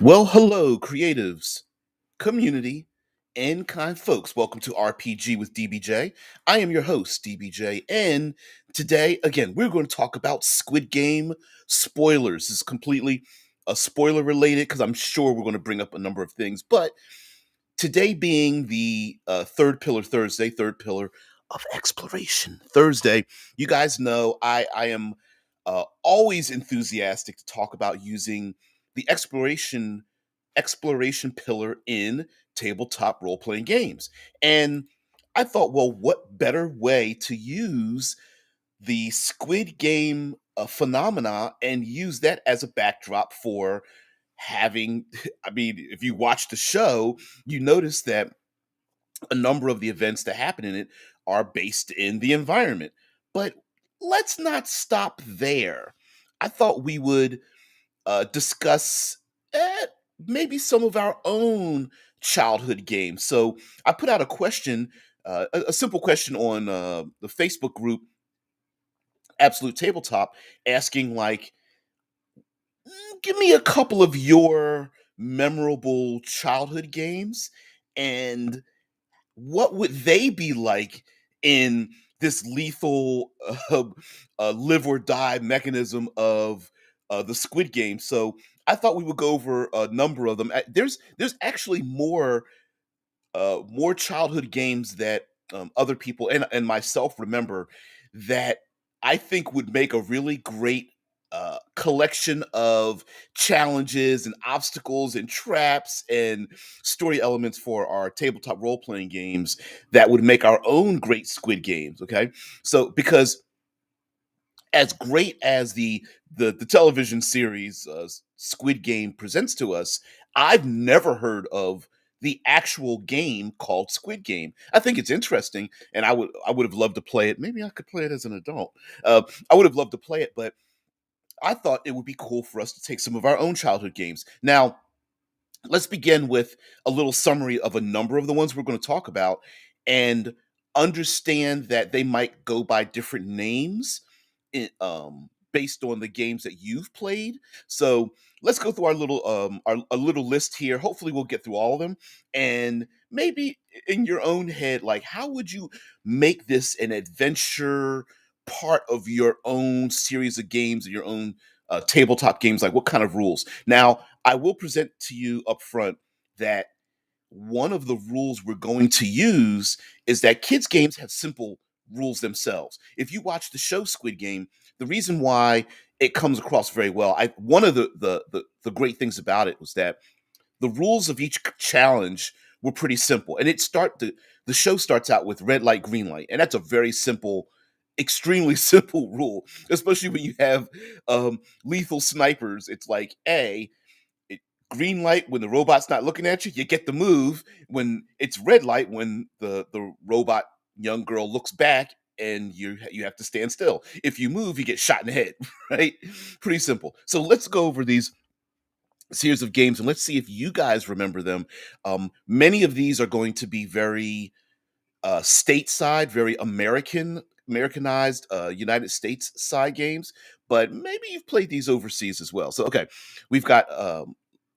Well, hello, creatives, community, and kind folks. Welcome to RPG with DBJ. I am your host, DBJ, and today, again, we're going to talk about Squid Game spoilers. This is completely spoiler related because I'm sure we're going to bring up a number of things. But today, being the third pillar Thursday, third pillar of exploration Thursday, you guys know I am always enthusiastic to talk about using the exploration pillar in tabletop role playing games. And I thought, well, what better way to use the Squid Game phenomena and use that as a backdrop for having? I mean, if you watch the show, you notice that a number of the events that happen in it are based in the environment. But let's not stop there. I thought we would discuss maybe some of our own childhood games. So I put out a question, a simple question on the Facebook group, Absolute Tabletop, asking like, give me a couple of your memorable childhood games and what would they be like in this lethal live or die mechanism of the Squid Game? So I thought we would go over a number of them. There's actually more childhood games that other people and myself remember that I think would make a really great collection of challenges and obstacles and traps and story elements for our tabletop role playing games that would make our own great Squid Games. Okay, so because as great as the television series Squid Game presents to us, I've never heard of the actual game called Squid Game. I think it's interesting, and I would have loved to play it. Maybe I could play it as an adult. I would have loved to play it, but I thought it would be cool for us to take some of our own childhood games. Now, let's begin with a little summary of a number of the ones we're going to talk about and understand that they might go by different names based on the games that you've played. So let's go through our a little list here. Hopefully, we'll get through all of them, and maybe in your own head, like how would you make this an adventure part of your own series of games, your own tabletop games? Like what kind of rules? Now, I will present to you up front that one of the rules we're going to use is that kids' games have simple rules themselves. If you watch the show Squid Game, the reason why it comes across very well, one of the great things about it was that the rules of each challenge were pretty simple, and the show starts out with red light, green light, and that's a very simple, extremely simple rule, especially when you have lethal snipers. It's like it, green light when the robot's not looking at you, you get the move. When it's red light, when the robot young girl looks back and you have to stand still. If you move, you get shot in the head, right? Pretty simple. So let's go over these series of games and let's see if you guys remember them. Many of these are going to be very stateside, very Americanized, United States side games, but maybe you've played these overseas as well. So, okay, we've got,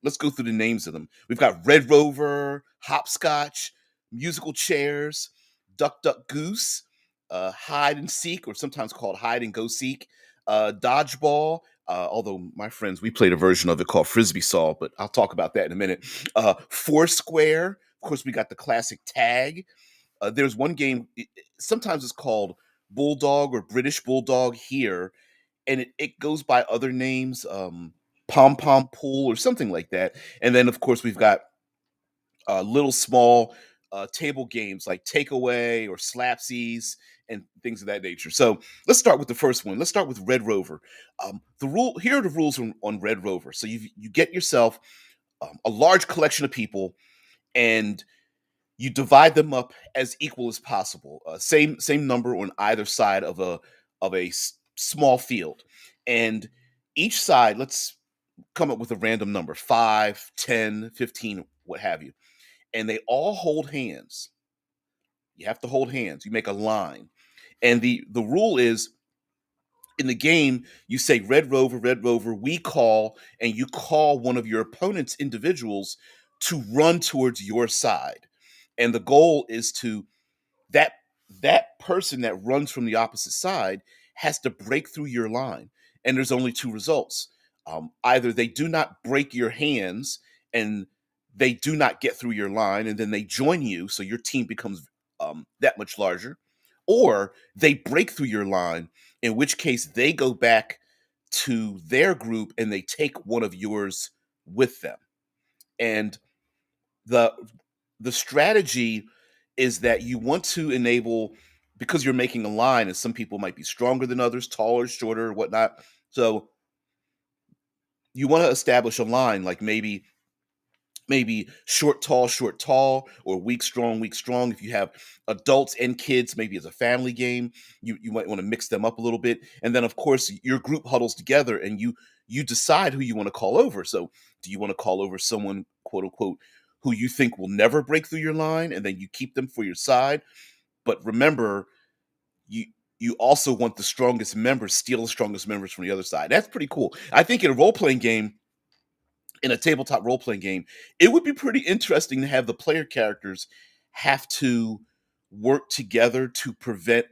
let's go through the names of them. We've got Red Rover, Hopscotch, Musical Chairs, Duck Duck Goose, Hide and Seek, or sometimes called Hide and Go Seek, Dodgeball. Although my friends, we played a version of it called Frisbee Saw, but I'll talk about that in a minute. Foursquare. Of course, we got the classic Tag. There's one game, sometimes it's called Bulldog or British Bulldog here, and it goes by other names, Pom Pom Pool or something like that. And then, of course, we've got little small table games like Takeaway or Slapsies and things of that nature. So let's start with the first one. Let's start with Red Rover. The rule here are the rules on Red Rover. So you get yourself a large collection of people, and you divide them up as equal as possible. Same number on either side of a small field, and each side, let's come up with a random number, 5, 10, 15, what have you, and they all hold hands. You have to hold hands. You make a line, and the rule is In the game, you say Red Rover, we call, and you call one of your opponent's individuals to run towards your side. And the goal is to that that person that runs from the opposite side has to break through your line. And there's only two results. Either they do not break your hands and they do not get through your line, and then they join you, so your team becomes that much larger, or they break through your line, in which case they go back to their group and they take one of yours with them. And the the strategy is that you want to enable, because you're making a line and some people might be stronger than others, taller, shorter, whatnot. So you want to establish a line, like maybe short tall, or weak strong. If you have adults and kids, maybe as a family game, you might want to mix them up a little bit. And then of course your group huddles together and you decide who you want to call over. So do you want to call over someone, quote unquote, who you think will never break through your line, and then you keep them for your side? But remember, you you also want the strongest members, steal the strongest members from the other side. That's pretty cool. I think in a role-playing game, in a tabletop role playing game, it would be pretty interesting to have the player characters have to work together to prevent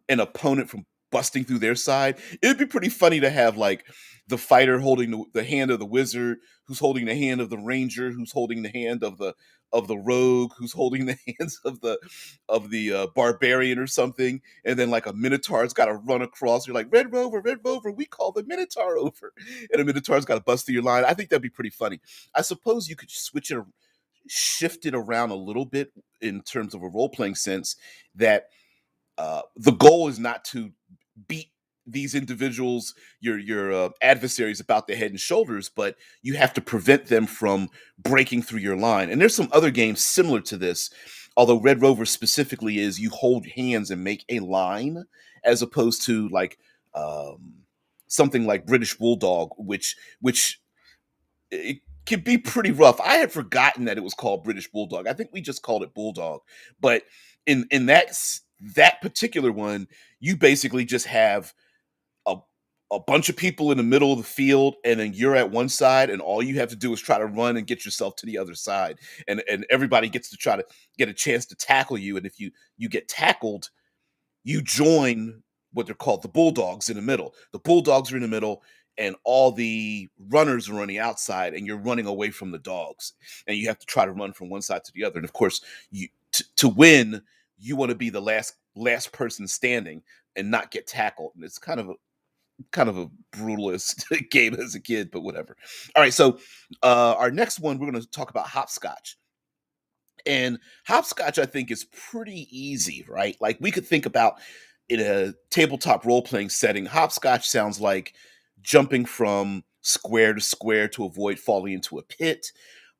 an opponent from busting through their side. It would be pretty funny to have like the fighter holding the hand of the wizard, who's holding the hand of the ranger, who's holding the hand of the rogue, who's holding the hands of the barbarian or something, and then like a minotaur's got to run across. You're like, Red Rover, we call the minotaur over, and a minotaur's got to bust through your line. I think that'd be pretty funny. I suppose you could shift it around a little bit in terms of a role playing sense, that the goal is not to beat these individuals, your adversaries, about their head and shoulders, but you have to prevent them from breaking through your line. And there's some other games similar to this, although Red Rover specifically is you hold hands and make a line, as opposed to like um, something like British Bulldog, which it can be pretty rough. I had forgotten that it was called British Bulldog. I think we just called it Bulldog. But in that particular one, you basically just have a a bunch of people in the middle of the field, and then you're at one side, and all you have to do is try to run and get yourself to the other side, and everybody gets to try to get a chance to tackle you. And if you get tackled, you join what they're called the Bulldogs in the middle. The Bulldogs are in the middle, and all the runners are on the outside, and you're running away from the dogs. And you have to try to run from one side to the other. And of course, to win, you want to be the last person standing and not get tackled. And it's kind of a brutalist game as a kid, but whatever. All right, so our next one, we're going to talk about Hopscotch. And Hopscotch, I think, is pretty easy, right? Like we could think about, in a tabletop role playing setting, Hopscotch sounds like jumping from square to square to avoid falling into a pit.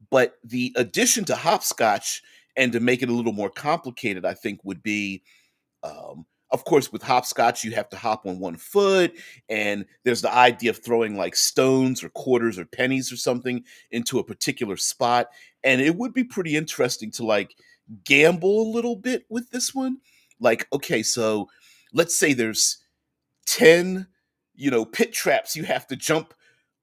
But the addition to Hopscotch, and to make it a little more complicated, I think, would be, of course, with hopscotch, you have to hop on one foot, and there's the idea of throwing like stones or quarters or pennies or something into a particular spot. And it would be pretty interesting to like gamble a little bit with this one. Like, okay, so let's say there's 10, pit traps you have to jump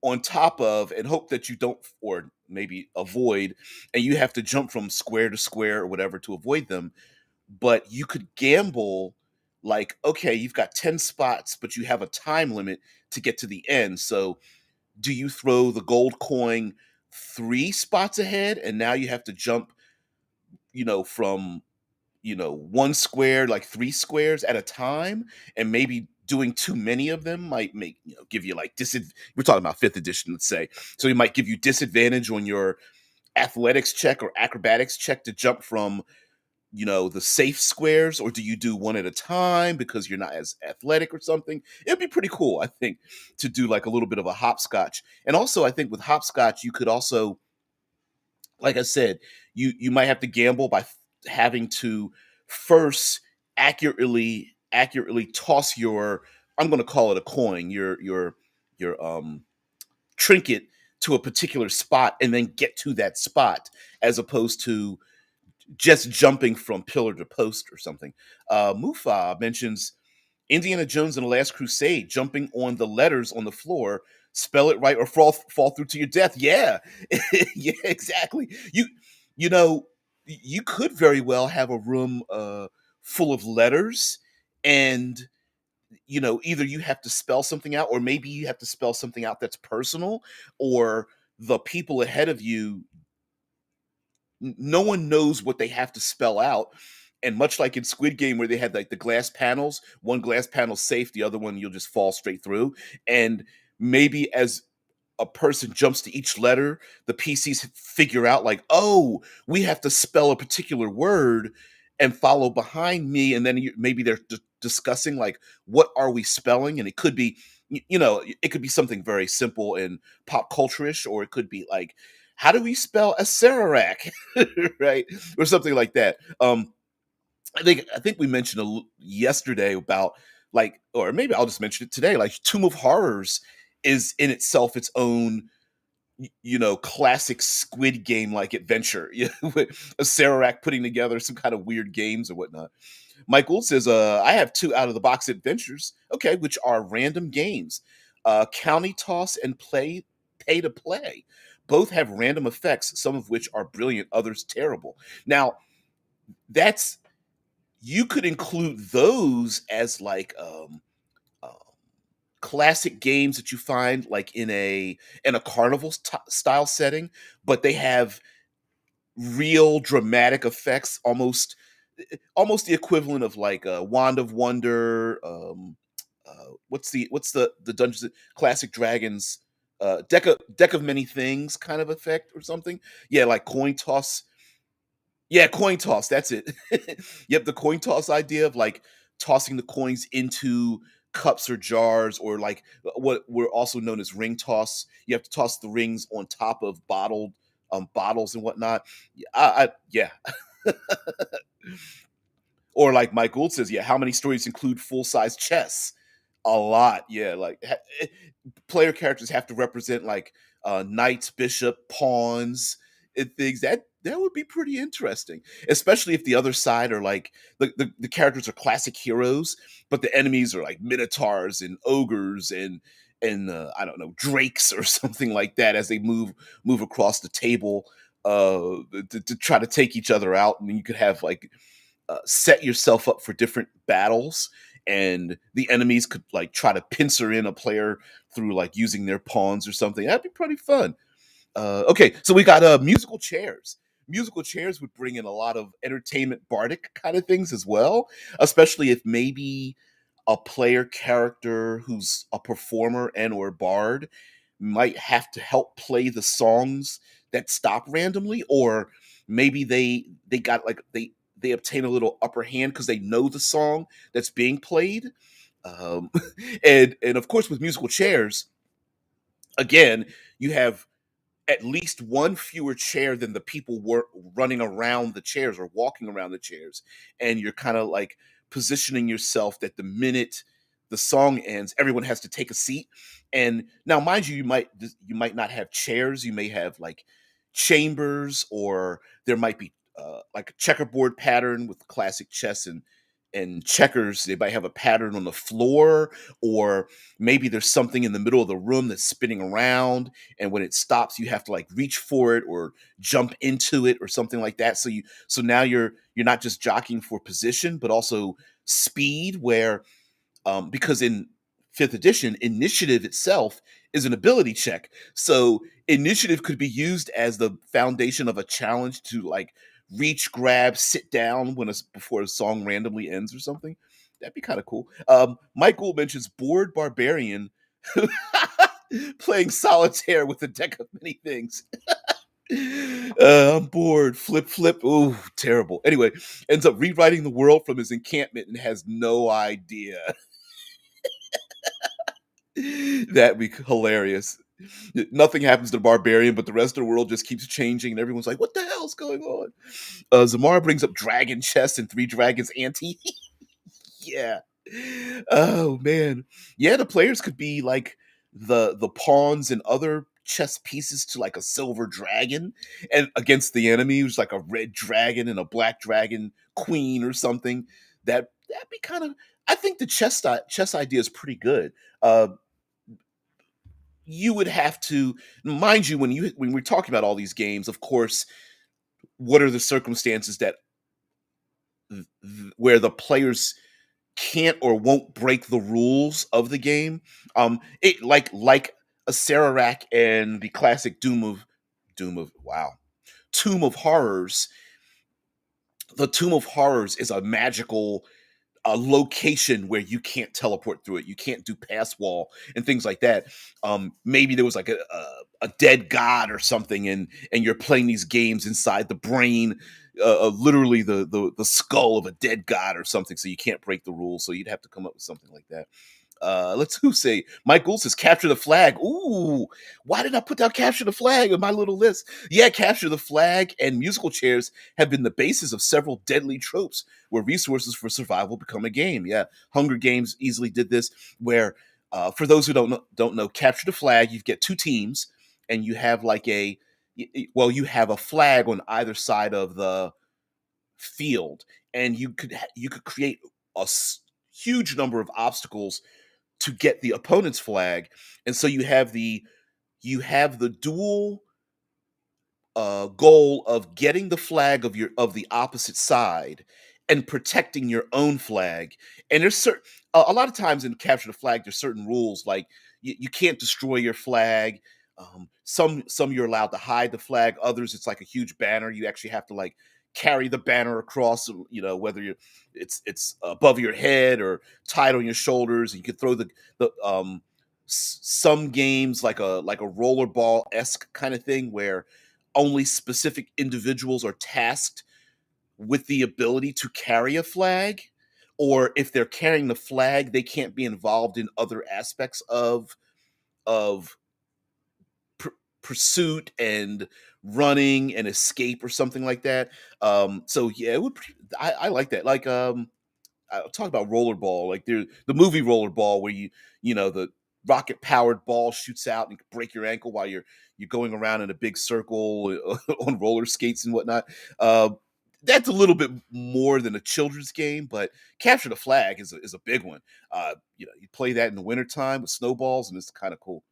on top of and hope that you don't, or maybe avoid, and you have to jump from square to square or whatever to avoid them. But you could gamble, like, okay, you've got 10 spots, but you have a time limit to get to the end. So do you throw the gold coin 3 spots ahead, and now you have to jump, from, one square, like 3 squares at a time, and maybe doing too many of them might make, give you like we're talking about fifth edition, let's say. So it might give you disadvantage on your athletics check or acrobatics check to jump from, the safe squares, or do you do one at a time because you're not as athletic or something? It'd be pretty cool, I think, to do like a little bit of a hopscotch. And also, I think with hopscotch, you could also, like I said, you might have to gamble by having to first accurately toss your, I'm going to call it a coin, your trinket, to a particular spot, and then get to that spot, as opposed to just jumping from pillar to post or something. Mufa mentions Indiana Jones and the Last Crusade, jumping on the letters on the floor, spell it right or fall through to your death. Yeah, yeah, exactly. You know, you could very well have a room full of letters, and either you have to spell something out, or maybe you have to spell something out that's personal, or the people ahead of you, no one knows what they have to spell out. And much like in Squid Game, where they had like the glass panels, one glass panel's safe, the other one you'll just fall straight through. And maybe as a person jumps to each letter, the PCs figure out like, oh, we have to spell a particular word and follow behind me, and then maybe they're discussing like, what are we spelling? And it could be, it could be something very simple and pop culture-ish, or it could be like, how do we spell a Sararak, right, or something like that. I think we mentioned yesterday about like, or maybe I'll just mention it today. Like Tomb of Horrors is in itself its own, classic Squid Game like adventure. With a Sararak putting together some kind of weird games or whatnot. Mike Gould says, I have two out of the box adventures, okay, which are random games, County Toss and Pay to Play. Both have random effects, some of which are brilliant, others terrible. Now, that's you could include those as like um, classic games that you find like in a carnival style setting, but they have real dramatic effects, almost the equivalent of like a Wand of Wonder. What's the Dungeons Classic Dragons deck of many things kind of effect or something? Yeah, like coin toss. Yeah, coin toss. That's it. Yep, the coin toss idea of like tossing the coins into cups or jars, or like what we're also known as ring toss. You have to toss the rings on top of bottles and whatnot. Yeah. Or like Mike Gould says, yeah, how many stories include full size chess? A lot. Yeah, like player characters have to represent like knights, bishop, pawns, and things. That would be pretty interesting, especially if the other side are like the characters are classic heroes, but the enemies are like minotaurs and ogres and I don't know, drakes or something like that as they move across the table to try to take each other out. And you could have like set yourself up for different battles, and the enemies could like try to pincer in a player through like using their pawns or something. That'd be pretty fun. Okay, so we got musical chairs. Musical chairs would bring in a lot of entertainment bardic kind of things as well, especially if maybe a player character who's a performer and or bard might have to help play the songs that stop randomly, or maybe they got like they obtain a little upper hand because they know the song that's being played. um and of course with musical chairs, again, you have at least one fewer chair than the people were running around the chairs or walking around the chairs, and you're kind of like positioning yourself that the minute the song ends, everyone has to take a seat. And now mind you, you might not have chairs, you may have like chambers, or there might be like a checkerboard pattern with classic chess and checkers. They might have a pattern on the floor, or maybe there's something in the middle of the room that's spinning around, and when it stops you have to like reach for it or jump into it or something like that. So now you're not just jockeying for position but also speed, where because in fifth edition, initiative itself is an ability check. So initiative could be used as the foundation of a challenge to like reach, grab, sit down before a song randomly ends or something. That'd be kind of cool. Mike Gould mentions bored barbarian playing solitaire with a deck of many things. I'm bored. Flip, flip. Ooh, terrible. Anyway, ends up rewriting the world from his encampment and has no idea. That'd be hilarious. Nothing happens to the barbarian, but the rest of the world just keeps changing, and everyone's like, "What the hell's going on?" Zamara brings up dragon chess and three dragons ante. Yeah. Oh man. Yeah, the players could be like the pawns and other chess pieces to like a silver dragon, and against the enemy who's like a red dragon and a black dragon queen or something. That'd be kind of, I think the chess idea is pretty good. Uh, you would have to, mind you, when we're talking about all these games, of course, what are the circumstances that where the players can't or won't break the rules of the game? It like a Sararak and the classic Doom of wow, Tomb of Horrors. The Tomb of Horrors is a magical a location where you can't teleport through it. You can't do pass wall and things like that. Maybe there was like a dead god or something, and you're playing these games inside the brain, literally the skull of a dead god or something. So you can't break the rules. So you'd have to come up with something like that. Let's who say Mike Gould says capture the flag. Ooh, why did I put down capture the flag on my little list? Yeah, capture the flag and musical chairs have been the basis of several deadly tropes where resources for survival become a game. Yeah, Hunger Games easily did this. Where for those who don't know, capture the flag. You get two teams, and you have like you have a flag on either side of the field, and you could create huge number of obstacles to get the opponent's flag, and so you have the dual goal of getting the flag of the opposite side and protecting your own flag. And there's certain a lot of times in capture the flag, there's certain rules like you can't destroy your flag. Some you're allowed to hide the flag. Others it's like a huge banner. You actually have to like carry the banner across. Whether it's above your head or tied on your shoulders. And you can throw some games like a rollerball esque kind of thing where only specific individuals are tasked with the ability to carry a flag, or if they're carrying the flag they can't be involved in other aspects of pursuit and running and escape or something like that. So yeah, I like that. Like I'll talk about rollerball, like the movie Rollerball, where the rocket powered ball shoots out and can break your ankle while you're going around in a big circle on roller skates and whatnot. Uh, that's a little bit more than a children's game, but capture the flag is a big one. You play that in the wintertime with snowballs, and it's kind of cool.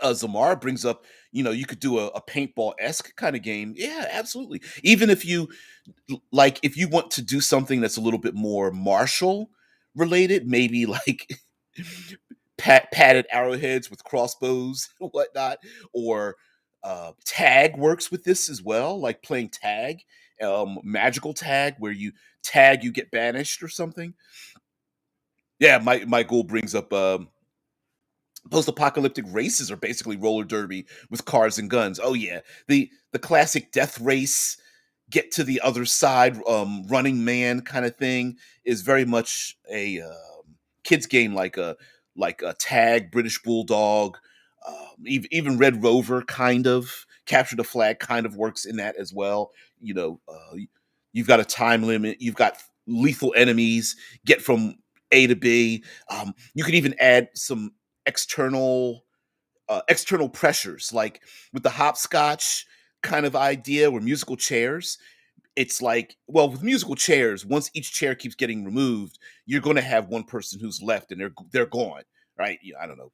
Zamar brings up, you could do a paintball esque kind of game. Yeah, absolutely. Even if you want to do something that's a little bit more martial related, maybe like padded arrowheads with crossbows and whatnot, or tag works with this as well, like playing tag, magical tag, where you get banished or something. Yeah, Michael brings up post-apocalyptic races are basically roller derby with cars and guns. Oh yeah, the classic death race, get to the other side, Running Man kind of thing is very much a kids game, like a tag, British Bulldog, even Red Rover kind of capture the flag kind of works in that as well. You've got a time limit. You've got lethal enemies. Get from A to B. You could even add some external external pressures, like with the hopscotch kind of idea, where musical chairs. It's like, well, with musical chairs, once each chair keeps getting removed, you're going to have one person who's left, and they're gone, right? I don't know,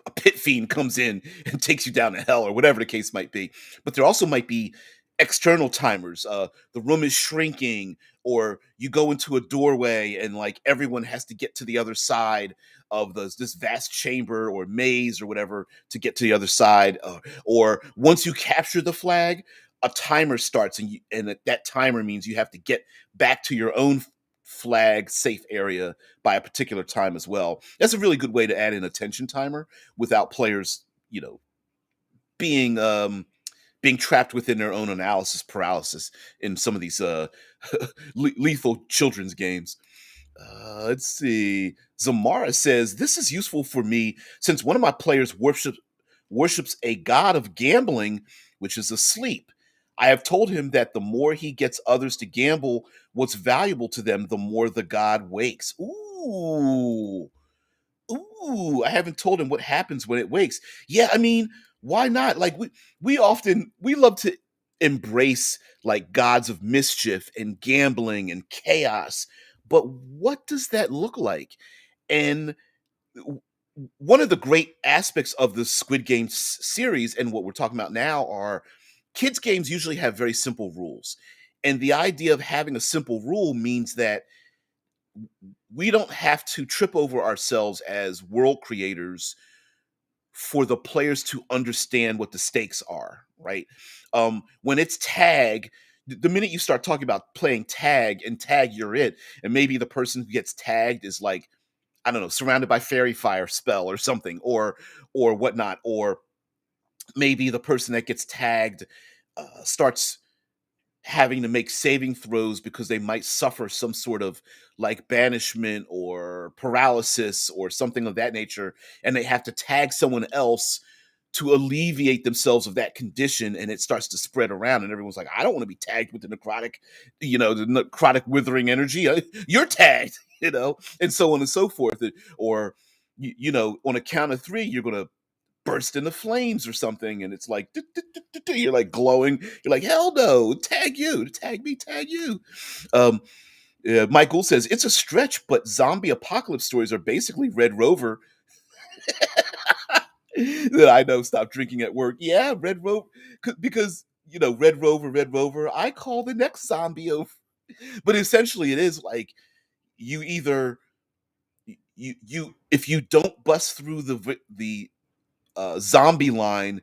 a pit fiend comes in and takes you down to hell or whatever the case might be. But there also might be external timers. The room is shrinking, or you go into a doorway and like everyone has to get to the other side of this vast chamber or maze or whatever to get to the other side. Or once you capture the flag, a timer starts, and that timer means you have to get back to your own flag safe area by a particular time as well. That's a really good way to add in a tension timer without players, being being trapped within their own analysis paralysis in some of these lethal children's games. Let's see. Zamara says this is useful for me since one of my players worships a god of gambling, which is asleep. I have told him that the more he gets others to gamble what's valuable to them, the more the god wakes. Ooh. Ooh, I haven't told him what happens when it wakes. Yeah, I mean, why not? Like we love to embrace like gods of mischief and gambling and chaos, but what does that look like? And one of the great aspects of the Squid Games series and what we're talking about now are kids games usually have very simple rules. And the idea of having a simple rule means that we don't have to trip over ourselves as world creators for the players to understand what the stakes are, right? When it's tag, the minute you start talking about playing tag and tag you're it, and maybe the person who gets tagged is like, I don't know, surrounded by fairy fire spell or something, or whatnot, or maybe the person that gets tagged starts having to make saving throws because they might suffer some sort of like banishment or paralysis or something of that nature, and they have to tag someone else to alleviate themselves of that condition, and it starts to spread around and everyone's like, I don't want to be tagged with the necrotic, the necrotic withering energy. You're tagged, and so on and so forth. Or on a count of three you're going to burst into flames or something, and it's like you're like glowing, you're like, hell no, tag you, tag me, tag you. um Michael says it's a stretch, but zombie apocalypse stories are basically Red Rover. That I know, stop drinking at work. Yeah, Red Rover, because Red Rover, I call the next zombie over. But essentially it is like, you either you if you don't bust through the zombie line,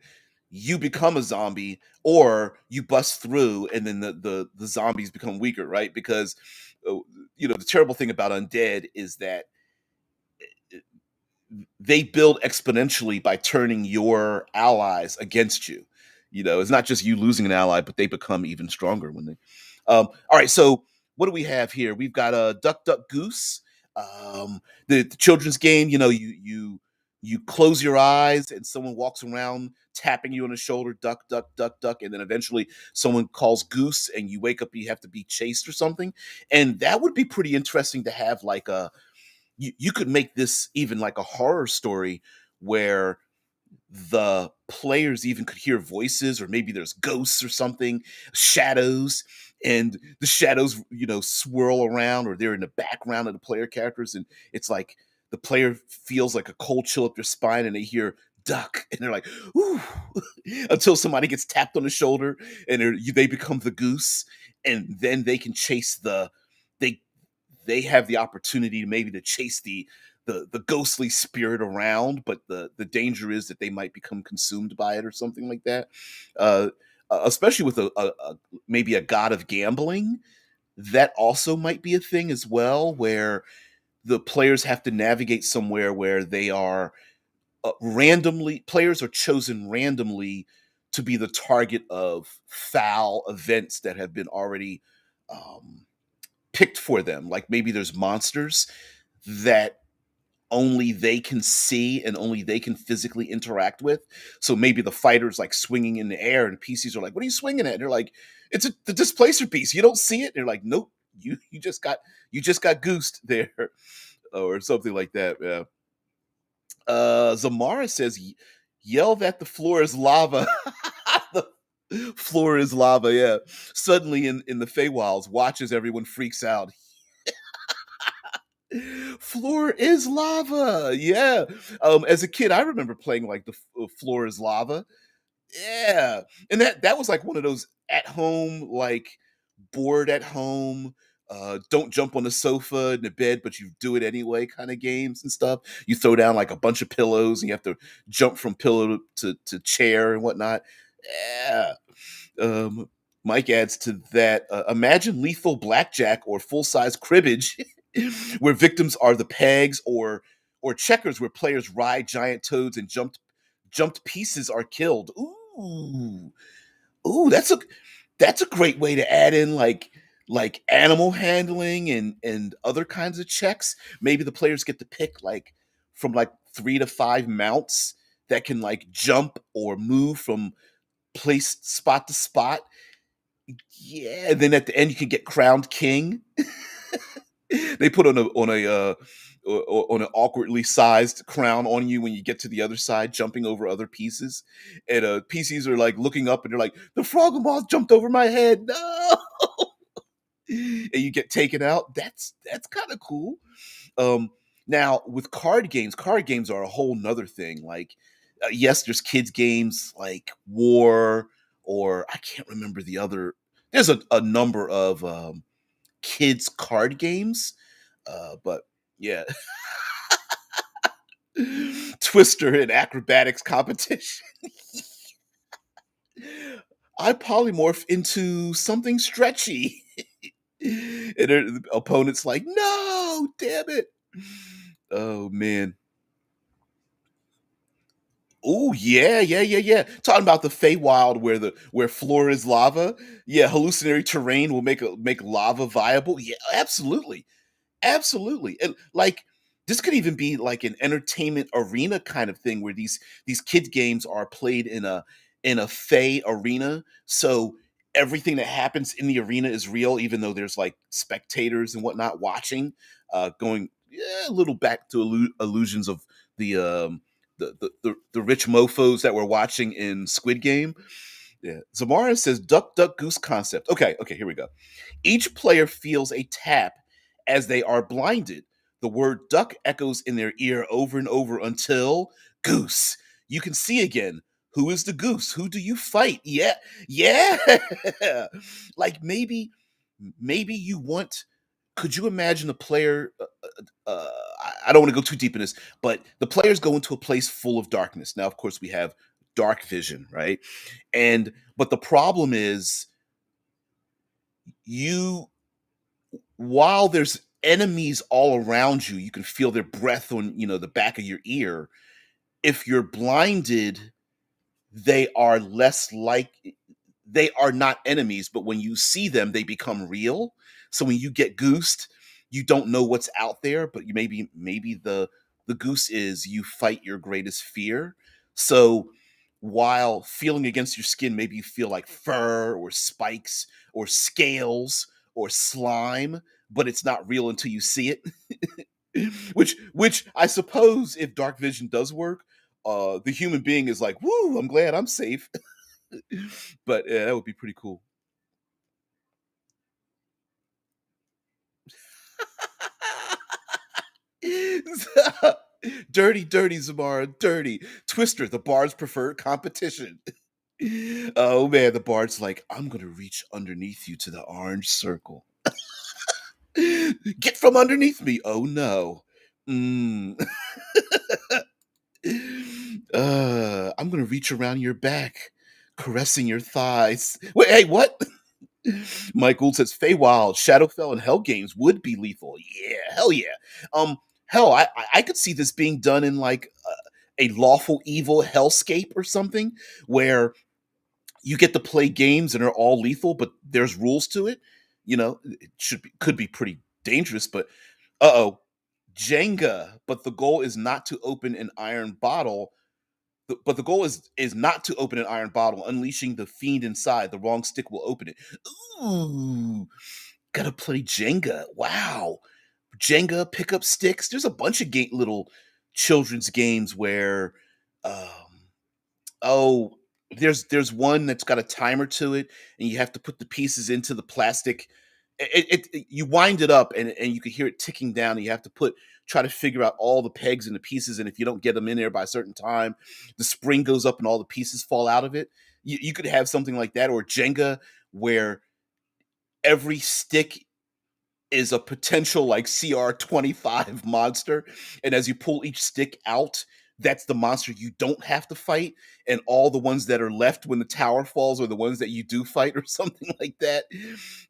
you become a zombie, or you bust through, and then the zombies become weaker, right? Because uh, the terrible thing about undead is that they build exponentially by turning your allies against you. It's not just you losing an ally, but they become even stronger when they. All right, so what do we have here? We've got a Duck Duck Goose, the children's game. You close your eyes and someone walks around tapping you on the shoulder, duck, duck, duck, duck, and then eventually someone calls Goose, and you wake up, you have to be chased or something. And that would be pretty interesting to have, like a you could make this even like a horror story where the players even could hear voices, or maybe there's ghosts or something, shadows, and the shadows swirl around, or they're in the background of the player characters, and it's like the player feels like a cold chill up their spine, and they hear duck, and they're like, ooh, until somebody gets tapped on the shoulder, and they become the goose, and then they can chase they they have the opportunity maybe to chase the ghostly spirit around, but the danger is that they might become consumed by it or something like that. Uh, Especially with maybe a god of gambling, that also might be a thing as well, where the players have to navigate somewhere where they are randomly players are chosen randomly to be the target of foul events that have been already um, picked for them. Like maybe there's monsters that only they can see and only they can physically interact with. So maybe the fighter's like swinging in the air, and PCs are like, "What are you swinging at?" And they're like, "It's the displacer piece. You don't see it." And they're like, "Nope, you just got goosed there," or something like that. Yeah. Zamara says, "Yell that the floor is lava." The floor is lava. Yeah. Suddenly in the Feywilds, watch as everyone freaks out. Floor is lava. Yeah. As a kid, I remember playing like the floor is lava. Yeah. And that was like one of those at home, like bored at home, don't jump on the sofa in the bed, but you do it anyway kind of games and stuff. You throw down like a bunch of pillows and you have to jump from pillow to chair and whatnot. Yeah. Um, Mike adds to that, imagine lethal blackjack or full size cribbage, where victims are the pegs, or checkers, where players ride giant toads and jumped pieces are killed. Ooh, that's a great way to add in like animal handling and other kinds of checks. Maybe the players get to pick like from like 3 to 5 mounts that can like jump or move from place spot to spot. Yeah, and then at the end you can get crowned king. They put on an awkwardly sized crown on you when you get to the other side, jumping over other pieces, and PCs are like looking up and they're like, "The frog moth jumped over my head." No. and you get taken out. That's kind of cool. Um, Now with card games are a whole nother thing. Like, yes, there's kids games like War, or I can't remember the other. There's a number of kids card games, but yeah, Twister and acrobatics competition. I polymorph into something stretchy. And the opponent's like, no, damn it. Oh man. Oh yeah, yeah, yeah, yeah. Talking about the Feywild where floor is lava. Yeah, hallucinatory terrain will make lava viable. Yeah, absolutely. Absolutely. And like this could even be like an entertainment arena kind of thing where these kid games are played in a fey arena. So everything that happens in the arena is real, even though there's like spectators and whatnot watching. Going yeah, a little back to illusions of the the rich mofos that were watching in Squid Game. Yeah. Zamara says duck duck goose concept. Okay, okay, here we go. Each player feels a tap as they are blinded. The word duck echoes in their ear over and over until goose. You can see again. Who is the goose? Who do you fight? Yeah, yeah. Like maybe you want. Could you imagine a player? I don't want to go too deep in this, but the players go into a place full of darkness. Now, of course, we have dark vision, right? And but the problem is you while there's enemies all around you, you can feel their breath on, the back of your ear. If you're blinded, they are less like they are not enemies, but when you see them, they become real. So when you get goosed, you don't know what's out there, but you maybe the goose is you fight your greatest fear. So while feeling against your skin, maybe you feel like fur or spikes or scales or slime, but it's not real until you see it. Which I suppose if dark vision does work, the human being is like, "Woo! I'm glad I'm safe." But yeah, that would be pretty cool. Dirty, dirty, Zamara, dirty. Twister, the bard's preferred competition. Oh man, the bard's like, I'm gonna reach underneath you to the orange circle. Get from underneath me. Oh no. Mm. I'm gonna reach around your back, caressing your thighs. Wait, hey, what? Mike Gould says Feywild, Shadowfell, and Hell games would be lethal. Yeah, hell yeah. Hell, I could see this being done in like a lawful evil hellscape or something, where you get to play games and are all lethal, but there's rules to it. It could be pretty dangerous, but oh, Jenga. But the goal is not to open an iron bottle. But the goal is not to open an iron bottle, unleashing the fiend inside. The wrong stick will open it. Ooh, gotta play Jenga. Wow. Jenga, pick up sticks. There's a bunch of little children's games where um oh, there's one that's got a timer to it, and you have to put the pieces into the plastic. You wind it up, and you can hear it ticking down, and you have to try to figure out all the pegs and the pieces, and if you don't get them in there by a certain time, the spring goes up and all the pieces fall out of it. You could have something like that, or Jenga, where every stick is a potential like CR 25 monster. And as you pull each stick out, that's the monster you don't have to fight. And all the ones that are left when the tower falls are the ones that you do fight or something like that.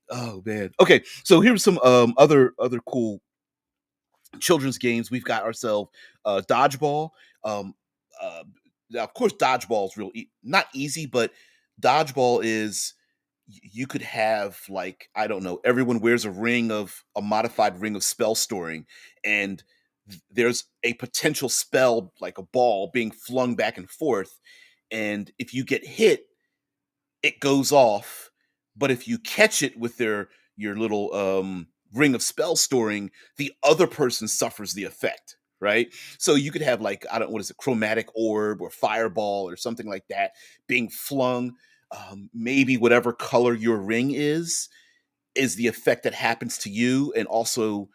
Oh man. Okay, so here's some other cool children's games. We've got ourselves Dodgeball. Um, uh, Now, of course, Dodgeball is not easy, but Dodgeball is you could have like I don't know. Everyone wears a modified ring of spell storing, and there's a potential spell like a ball being flung back and forth, and if you get hit, it goes off. But if you catch it with your little ring of spell storing, the other person suffers the effect, right? So you could have like I don't what is it, chromatic orb or fireball or something like that being flung. Maybe whatever color your ring is, is the effect that happens to you, and also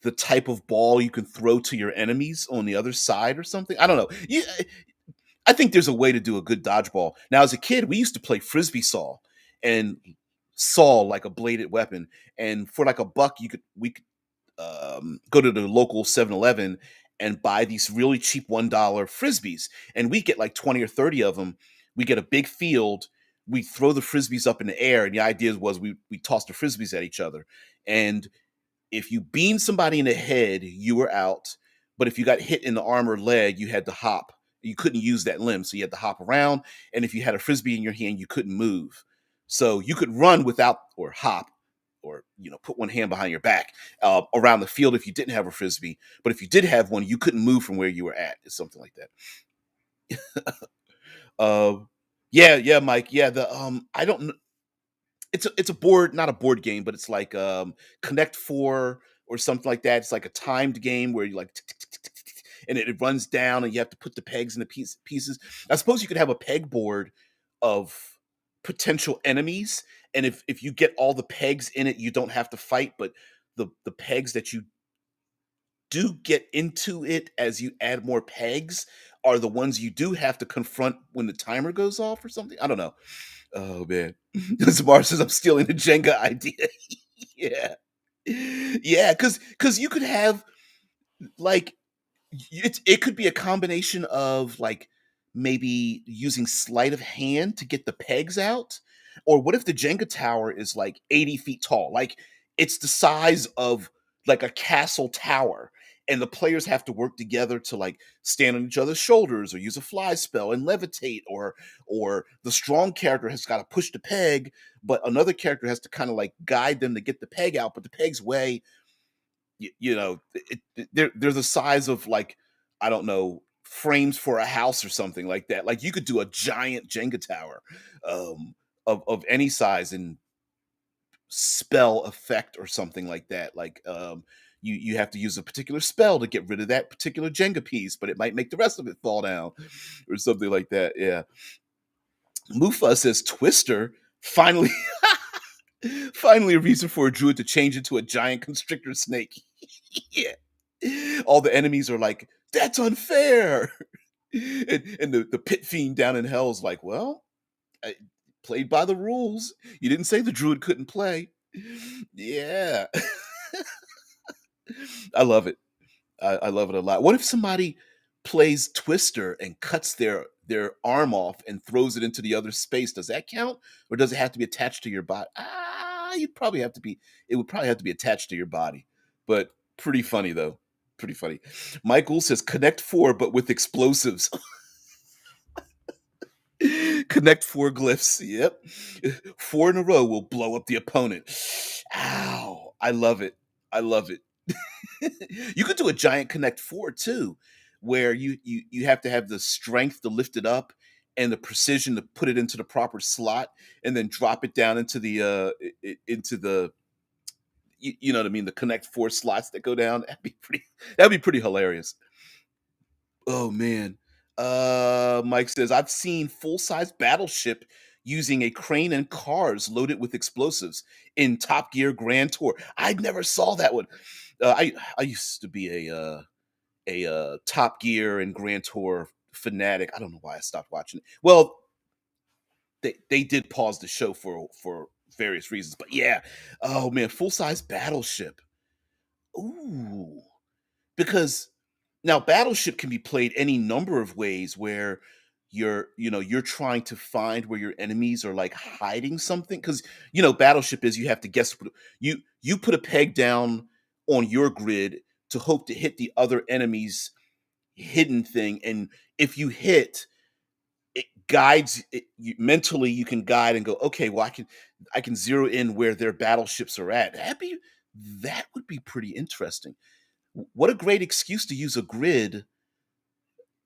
the type of ball you can throw to your enemies on the other side or something. I don't know. I think there's a way to do a good dodgeball. Now, as a kid, we used to play frisbee saw, and saw like a bladed weapon, and for like a buck, we could go to the local 7-Eleven and buy these really cheap $1 frisbees, and we get like 20 or 30 of them. We get a big field. We throw the frisbees up in the air, and the idea was we toss the frisbees at each other, and if you beamed somebody in the head, you were out. But if you got hit in the arm or leg, you had to hop. You couldn't use that limb, so you had to hop around. And if you had a frisbee in your hand, you couldn't move. So you could run without, or hop, or put one hand behind your back around the field if you didn't have a frisbee. But if you did have one, you couldn't move from where you were at. It's something like that. uh, yeah, yeah, Mike. Yeah, the I don't it's a board, not a board game, but it's like Connect Four or something like that. It's like a timed game where you like tick, tick, tick, tick, tick, tick, and it runs down, and you have to put the pegs in the pieces. I suppose you could have a peg board of potential enemies, and if you get all the pegs in it, you don't have to fight. But the pegs that you do get into it as you add more pegs are the ones you do have to confront when the timer goes off or something. I don't know. Oh man. Zamar says I'm stealing the Jenga idea. Yeah. Yeah, because you could have like it could be a combination of like maybe using sleight of hand to get the pegs out, or what if the Jenga tower is like 80 feet tall, like it's the size of like a castle tower, and the players have to work together to like stand on each other's shoulders or use a fly spell and levitate, or the strong character has got to push the peg, but another character has to kind of like guide them to get the peg out, but the pegs weigh they're the size of like, I don't know, frames for a house or something like that. Like you could do a giant Jenga tower of any size and spell effect or something like that. Like you have to use a particular spell to get rid of that particular Jenga piece, but it might make the rest of it fall down or something like that. Yeah. Mufa says Twister finally finally a reason for a druid to change into a giant constrictor snake. Yeah. All the enemies are like, that's unfair. And the pit fiend down in hell's like, well, I played by the rules. You didn't say the druid couldn't play. Yeah. I love it. I love it a lot. What if somebody plays Twister and cuts their arm off and throws it into the other space? Does that count? Or does it have to be attached to your body? You'd probably have to be, it would probably have to be attached to your body. But pretty funny though. Pretty funny. Michael says Connect Four, but with explosives. Connect four glyphs. Yep. Four in a row will blow up the opponent. Ow. I love it. I love it. You could do a giant Connect Four too, where you have to have the strength to lift it up and the precision to put it into the proper slot, and then drop it down into the into the you know what I mean, the Connect Four slots that go down. That'd be pretty hilarious. Oh man. Mike says I've seen full-size battleship using a crane and cars loaded with explosives in Top Gear Grand Tour. I never saw that one. I used to be a Top Gear and Grand Tour fanatic. I don't know why I stopped watching it. Well, they did pause the show for various reasons, but yeah. Oh man, full-size battleship. Ooh. Because now Battleship can be played any number of ways where you're trying to find where your enemies are like hiding something, because Battleship is, you have to guess you put a peg down on your grid to hope to hit the other enemy's hidden thing, and if you hit, it guides it, mentally you can guide and go, okay, well, I can zero in where their battleships are at. That would be pretty interesting. What a great excuse to use a grid,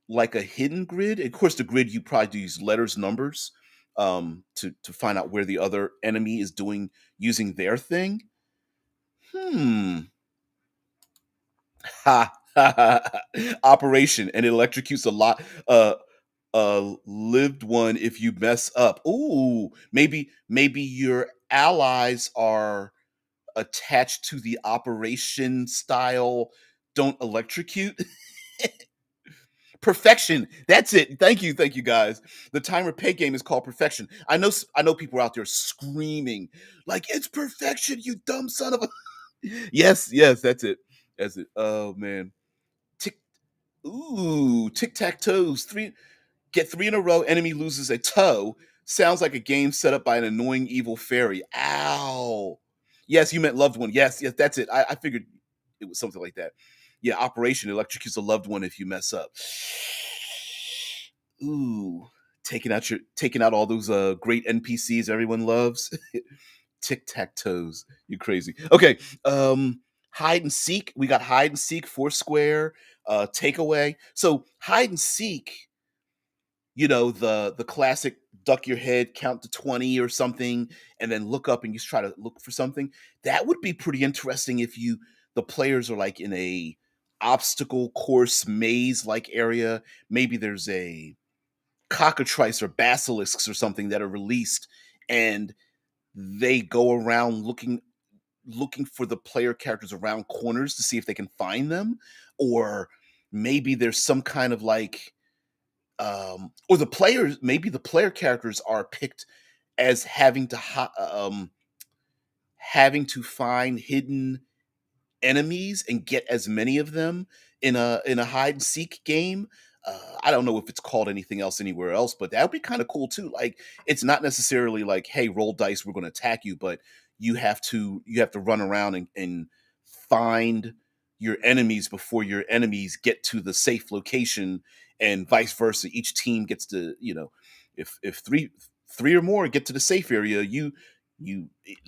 like a hidden grid. Of course, the grid you probably do use letters, numbers, to find out where the other enemy is doing using their thing. Hmm. Ha. Operation, and it electrocutes a lot. Lived one if you mess up. Ooh, maybe your allies are attached to the operation style don't electrocute. Perfection. That's it. Thank you, guys. The timer pay game is called Perfection. I know people out there screaming like it's perfection, you dumb son of a. Yes, yes, that's it. That's it. Oh man. Tick. Ooh, tic tac toes. Get three in a row. Enemy loses a toe. Sounds like a game set up by an annoying evil fairy. Ow. Yes, you meant loved one. Yes, yes, that's it. I figured it was something like that. Yeah, Operation electrocutes a loved one if you mess up. Ooh, taking out all those great NPCs everyone loves. Tic tac toes. You crazy. Okay. Hide and seek. We got hide and seek, Foursquare, takeaway. So hide and seek, the classic duck your head, count to 20 or something, and then look up and you try to look for something. That would be pretty interesting if the players are like in a obstacle course maze like area. Maybe there's a cockatrice or basilisks or something that are released, and they go around looking for the player characters around corners to see if they can find them. Or maybe there's some kind of like or maybe the player characters are picked as having to find hidden enemies and get as many of them in a hide and seek game. I don't know if it's called anything else anywhere else, but that would be kind of cool too. Like it's not necessarily like, hey, roll dice, we're going to attack you, but you have to run around and find your enemies before your enemies get to the safe location, and vice versa. Each team gets to, if three or more get to the safe area, you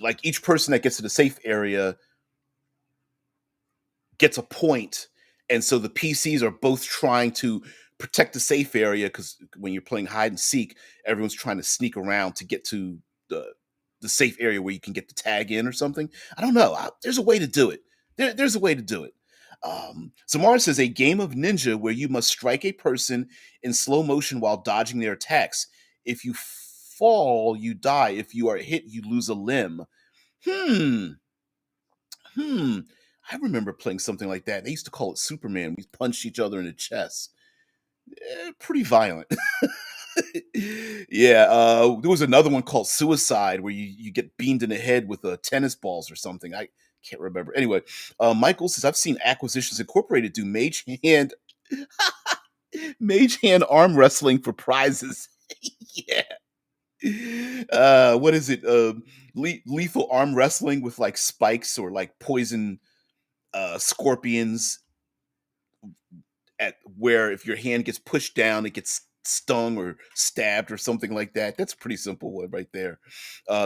like each person that gets to the safe area gets a point, and so the PCs are both trying to protect the safe area because when you're playing hide and seek, everyone's trying to sneak around to get to the safe area where you can get the tag in or something. I don't know. There's a way to do it. There's a way to do it. Zamara says a game of ninja where you must strike a person in slow motion while dodging their attacks. If you fall, you die. If you are hit, you lose a limb. Hmm. Hmm. I remember playing something like that. They used to call it Superman. We punched each other in the chest. Pretty violent. Yeah. There was another one called Suicide where you get beamed in the head with tennis balls or something. I can't remember. Anyway, Michael says I've seen Acquisitions Incorporated do mage hand arm wrestling for prizes. Yeah. What is it? Lethal arm wrestling with like spikes or like poison scorpions, at where if your hand gets pushed down, it gets stung or stabbed or something like that. That's a pretty simple one right there.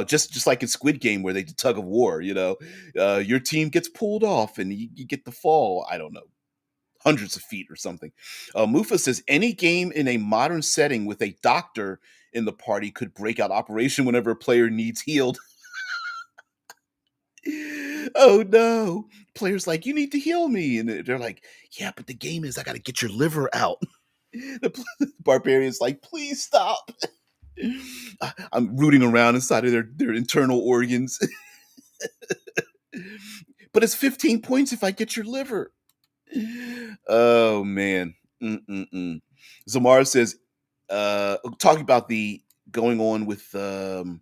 Just like in Squid Game where they did tug of war, your team gets pulled off and you get the fall. I don't know, hundreds of feet or something. Mufa says any game in a modern setting with a doctor in the party could break out Operation whenever a player needs healed. Oh no. Players like, you need to heal me. And they're like, yeah, but the game is I got to get your liver out. The barbarian's like, please stop. I'm rooting around inside of their internal organs. But it's 15 points if I get your liver. Oh man. Mm-mm-mm. Zamara says, talking about the going on with the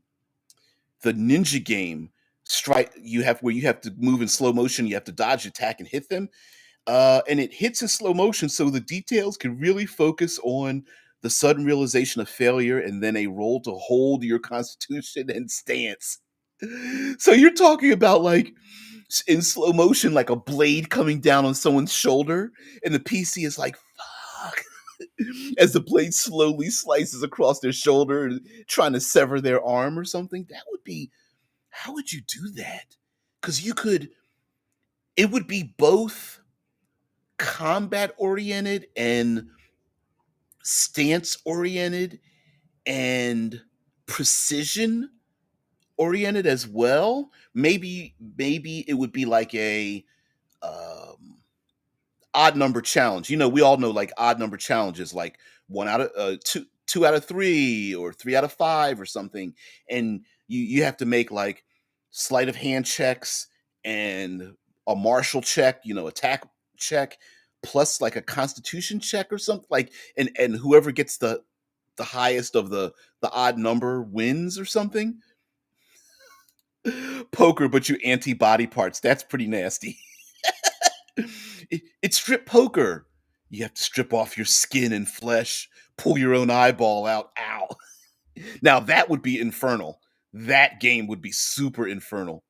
ninja game, strike you have to move in slow motion, you have to dodge, attack, and hit them. And it hits in slow motion, so the details can really focus on the sudden realization of failure and then a roll to hold your constitution and stance. So you're talking about like in slow motion, like a blade coming down on someone's shoulder, and the PC is like, fuck, as the blade slowly slices across their shoulder, trying to sever their arm or something. That would be, how would you do that? Because it would be both combat oriented and stance oriented and precision oriented as well. Maybe it would be like a um, odd number challenge. We all know like odd number challenges, like one out of two out of three or three out of five or something, and you have to make like sleight of hand checks and a martial check, attack check, plus like a constitution check or something like, and whoever gets the highest of the odd number wins or something. Poker, but you anti-body parts. That's pretty nasty. It's strip poker. You have to strip off your skin and flesh, pull your own eyeball out. Ow. Now that would be infernal. That game would be super infernal.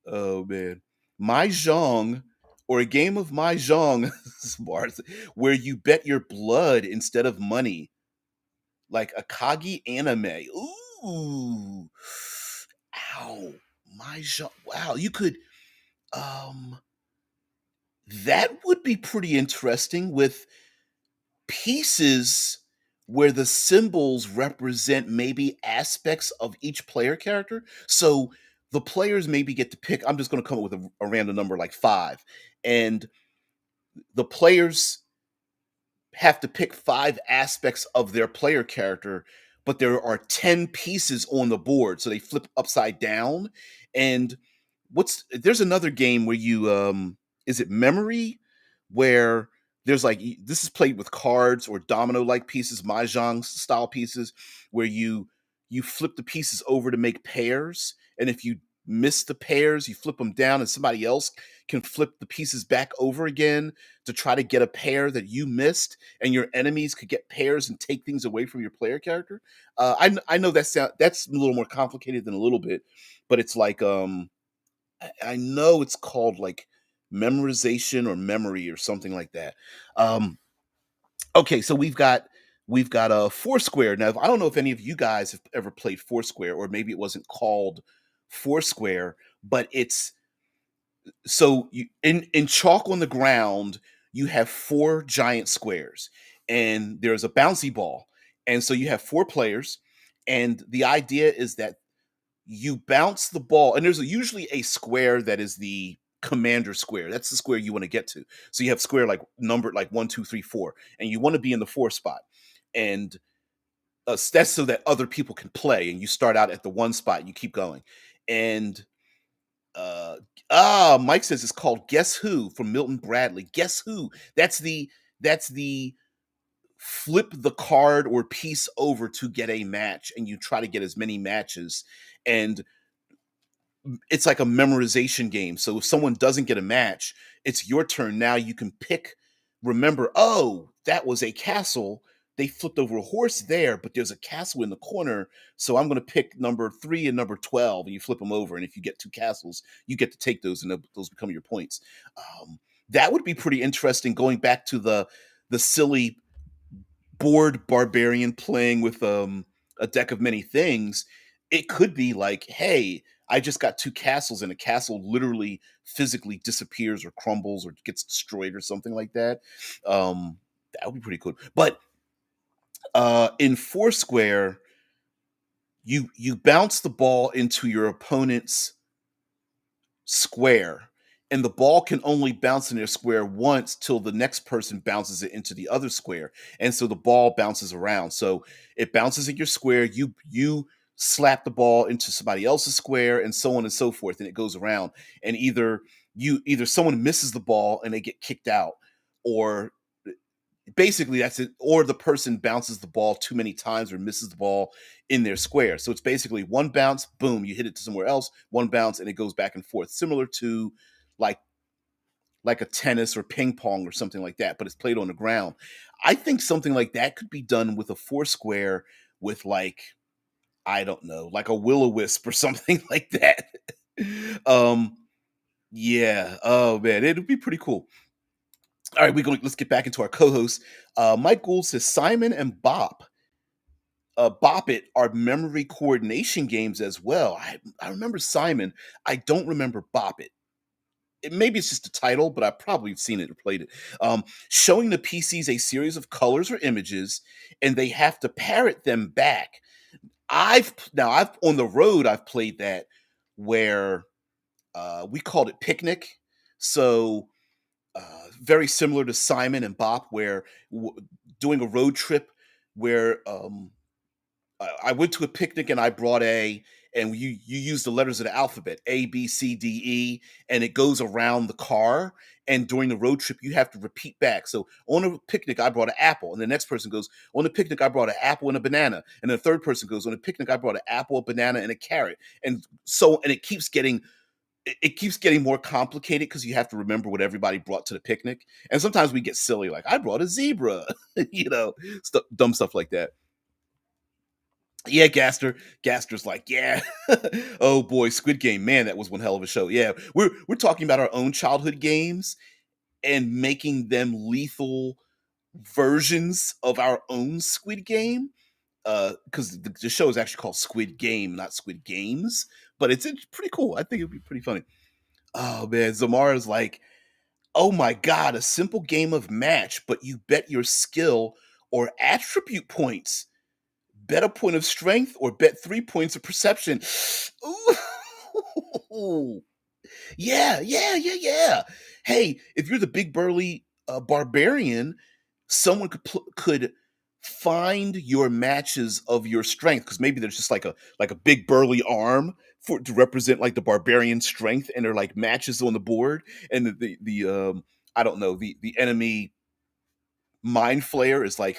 Oh man. Mahjong, or a game of Mahjong, smart, where you bet your blood instead of money, like a Kagi anime. Ooh. Ow. Mahjong. Wow, you could um that would be pretty interesting with pieces where the symbols represent maybe aspects of each player character. So the players maybe get to pick. I'm just going to come up with a random number like 5, and the players have to pick 5 aspects of their player character, but there are 10 pieces on the board, so they flip upside down. And there's another game where you is it memory, where there's like this is played with cards or domino like pieces, mahjong style pieces, where you flip the pieces over to make pairs, and if you miss the pairs, you flip them down, and somebody else can flip the pieces back over again to try to get a pair that you missed, and your enemies could get pairs and take things away from your player character. I know that's a little more complicated than a little bit, but it's like I know it's called like memorization or memory or something like that. Um, okay, so we've got a Foursquare. Now, I don't know if any of you guys have ever played Foursquare, or maybe it wasn't called Foursquare, but it's so in chalk on the ground, you have 4 giant squares, and there's a bouncy ball, and so you have 4 players, and the idea is that you bounce the ball, and there's usually a square that is the commander square. That's the square you want to get to. So you have square like numbered like 1, 2, 3, 4, and you want to be in the 4 spot, and that's so that other people can play. And you start out at the 1 spot, and you keep going, and uh Mike says it's called Guess Who from Milton Bradley. Guess Who? That's the flip the card or piece over to get a match, and you try to get as many matches, and it's like a memorization game. So if someone doesn't get a match, it's your turn. Now you can remember, oh, that was a castle. They flipped over a horse there, but there's a castle in the corner. So I'm going to pick number 3 and number 12, and you flip them over. And if you get 2 castles, you get to take those, and those become your points. That would be pretty interesting. Going back to the silly bored barbarian playing with a deck of many things, it could be like, hey, I just got 2 castles, and a castle literally physically disappears or crumbles or gets destroyed or something like that. That would be pretty cool. But in Foursquare, you bounce the ball into your opponent's square, and the ball can only bounce in their square once till the next person bounces it into the other square, and so the ball bounces around. So it bounces in your square, you slap the ball into somebody else's square, and so on and so forth, and it goes around. And either someone misses the ball and they get kicked out, or basically that's it, or the person bounces the ball too many times or misses the ball in their square. So it's basically one bounce, boom, you hit it to somewhere else, one bounce, and it goes back and forth, similar to like like a tennis or ping pong or something like that, but it's played on the ground. I think something like that could be done with a Foursquare, with like, I don't know, like a will-o-wisp or something like that. um yeah, oh man, it'd be pretty cool. All right, let's get back into our co-hosts. Mike Gould says Simon and Bop It are memory coordination games as well. I remember Simon. I don't remember Bop It. Maybe it's just a title, but I've probably seen it or played it. Showing the PCs a series of colors or images, and they have to parrot them back. I've on the road I've played that, where we called it Picnic. So very similar to Simon and Bop, where doing a road trip where I went to a picnic, and I brought and you use the letters of the alphabet A, B, C, D, E, and it goes around the car. And during the road trip, you have to repeat back. So on a picnic, I brought an apple, and the next person goes, on the picnic, I brought an apple and a banana, and the third person goes, on the picnic, I brought an apple, a banana, and a carrot, and it keeps getting more complicated because you have to remember what everybody brought to the picnic. And sometimes we get silly, like I brought a zebra, dumb stuff like that. Yeah, Gaster's like, yeah. Oh boy, Squid Game, man, that was one hell of a show. Yeah, we're talking about our own childhood games and making them lethal versions of our own Squid Game. Because the show is actually called Squid Game, not Squid Games, but it's pretty cool. I think it'd be pretty funny. Oh man, Zamara's like, oh my god, a simple game of match, but you bet your skill or attribute points. Bet a point of strength or bet 3 points of perception. Ooh. Yeah, yeah, yeah, yeah. Hey, if you're the big burly barbarian, someone could find your matches of your strength, because maybe there's just like a big burly arm for to represent like the barbarian strength, and they're like matches on the board, and the I don't know, the enemy mind flayer is like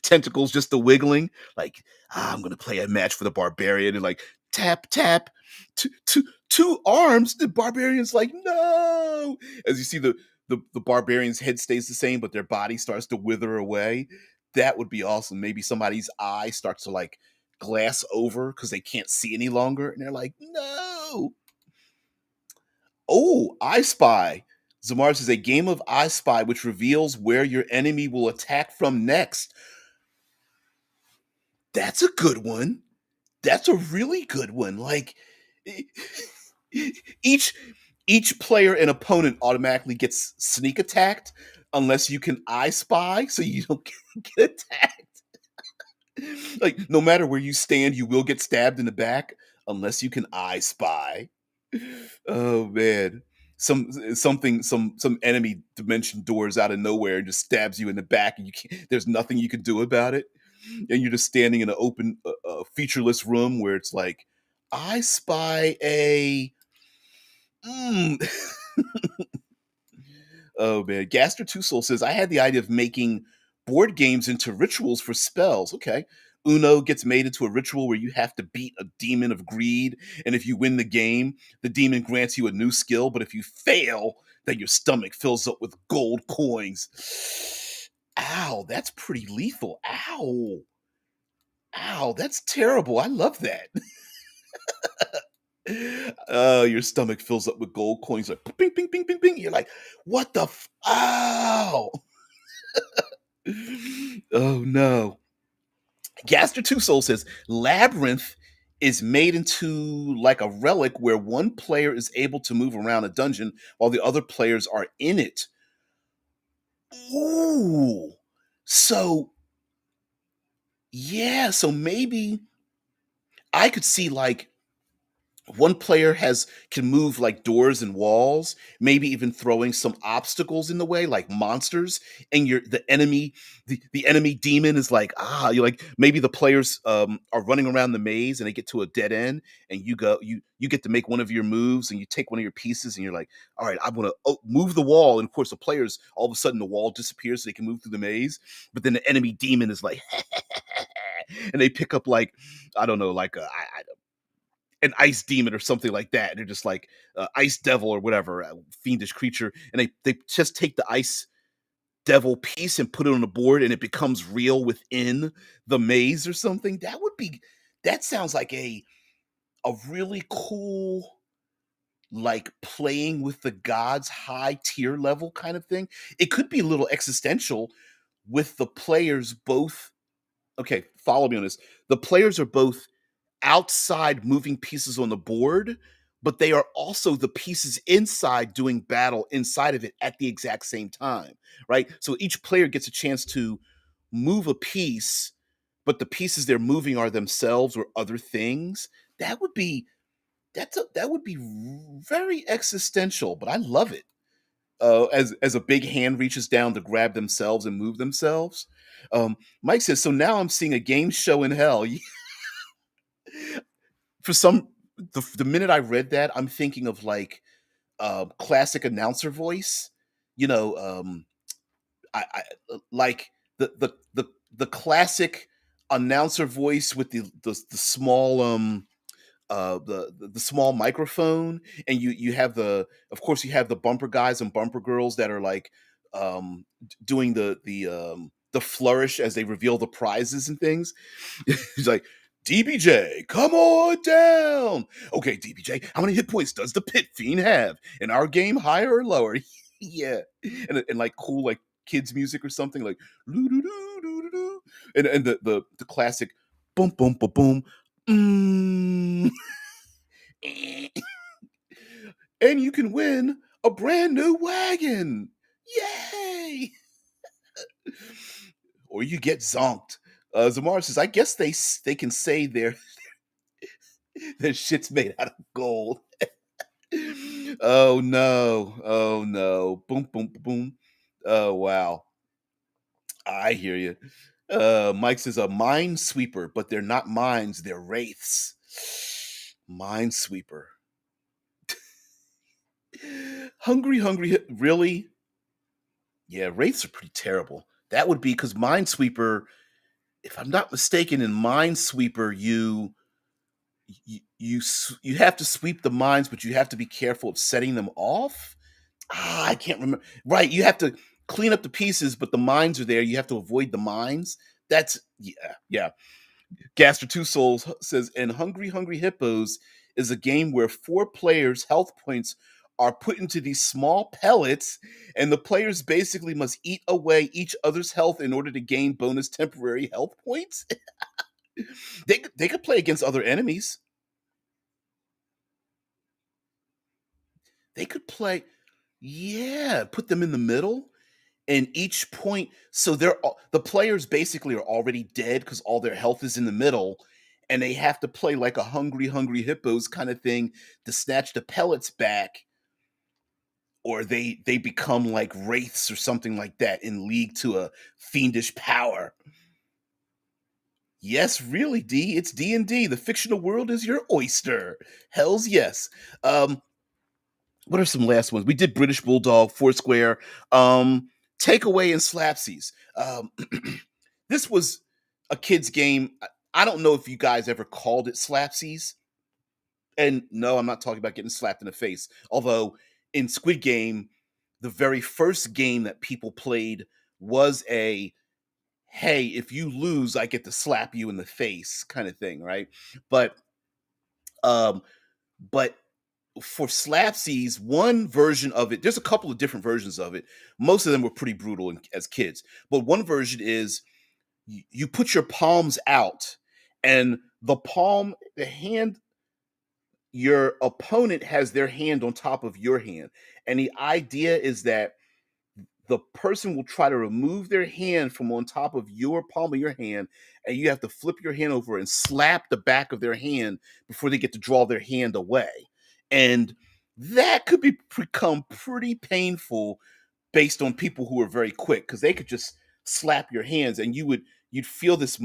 tentacles just the wiggling, like I'm gonna play a match for the barbarian, and like tap tap, two arms. The barbarian's like no, as you see the barbarian's head stays the same, but their body starts to wither away. That would be awesome. Maybe somebody's eye starts to like glass over because they can't see any longer, and they're like no. Oh, I Spy. Zamar says a game of I Spy which reveals where your enemy will attack from next. That's a good one. That's a really good one. Like each each player and opponent automatically gets sneak attacked unless you can I Spy, so you don't get attacked. Like no matter where you stand, you will get stabbed in the back unless you can I Spy. Oh man. Some enemy dimension doors out of nowhere and just stabs you in the back, and you can't, there's nothing you can do about it, and you're just standing in an open featureless room where it's like I spy a mm. Oh man, Gaster Two Soul says I had the idea of making board games into rituals for spells. Okay. Uno gets made into a ritual where you have to beat a demon of greed, and if you win the game, the demon grants you a new skill. But if you fail, then your stomach fills up with gold coins. Ow, that's pretty lethal. Ow, ow, that's terrible. I love that. Your stomach fills up with gold coins, like ping, ping, ping, ping, ping. You're like, what the? Ow! Oh no. Gaster Two Soul says Labyrinth is made into like a relic where one player is able to move around a dungeon while the other players are in it. Ooh. So yeah, so maybe I could see like one player has can move like doors and walls, maybe even throwing some obstacles in the way like monsters, and you're the enemy demon is like you're like maybe the players are running around the maze and they get to a dead end, and you get to make one of your moves, and you take one of your pieces and you're like, all right, I'm gonna move the wall, and of course the players, all of a sudden the wall disappears so they can move through the maze, but then the enemy demon is like and they pick up like I don't know, like an ice demon or something like that. They're just like ice devil or whatever, a fiendish creature, and they just take the ice devil piece and put it on the board, and it becomes real within the maze or something. That sounds like a really cool like playing with the gods high tier level kind of thing. It could be a little existential with the players both. Okay, follow me on this. The players are both outside moving pieces on the board, but they are also the pieces inside doing battle inside of it at the exact same time, right? So each player gets a chance to move a piece, but the pieces they're moving are themselves or other things. That would be that would be very existential, but I love it. As a big hand reaches down to grab themselves and move themselves. Mike says, so now I'm seeing a game show in hell. For some, the minute I read that, I'm thinking of like classic announcer voice. You know, I like the classic announcer voice with the small the small microphone, and you have the of course you have the bumper guys and bumper girls that are like doing the flourish as they reveal the prizes and things. He's like, DBJ, come on down. Okay, DBJ, how many hit points does the Pit Fiend have? In our game, higher or lower? Yeah. And like cool like kids music or something like "Loo-doo-doo-doo-doo-doo," and the classic boom boom boom boom. Mm. And you can win a brand new wagon. Yay! Or you get zonked. Zamar says, I guess they can say their shit's made out of gold. Oh no. Oh no. Boom, boom, boom. Oh wow. I hear you. Mike says a minesweeper, but they're not mines, they're wraiths. Minesweeper. Really? Yeah, wraiths are pretty terrible. That would be because Minesweeper, if I'm not mistaken, in Minesweeper, you have to sweep the mines, but you have to be careful of setting them off. I can't remember. Right, you have to clean up the pieces, but the mines are there. You have to avoid the mines. That's yeah. Gaster Two Souls says, and Hungry Hippos is a game where four players' health points are put into these small pellets, and the players basically must eat away each other's health in order to gain bonus temporary health points. They could play against other enemies. They could play, yeah, put them in the middle, and each point. So the players basically are already dead because all their health is in the middle, and they have to play like a hungry hippos kind of thing to snatch the pellets back, or they become like wraiths or something like that in league to a fiendish power. Yes, really, D. It's D&D. The fictional world is your oyster. Hells yes. What are some last ones? We did British Bulldog, Foursquare, Takeaway, and Slapsies. This was a kid's game. I don't know if you guys ever called it Slapsies. And no, I'm not talking about getting slapped in the face. Although in Squid Game, the very first game that people played was a hey, if you lose, I get to slap you in the face kind of thing, right? But um, but for Slapsies, one version of it, there's a couple of different versions of it. Most of them were pretty brutal as kids. But one version is you put your palms out, and the hand, your opponent has their hand on top of your hand. And the idea is that the person will try to remove their hand from on top of your palm of your hand, and you have to flip your hand over and slap the back of their hand before they get to draw their hand away. And that could become pretty painful based on people who are very quick because they could just slap your hands and you'd feel this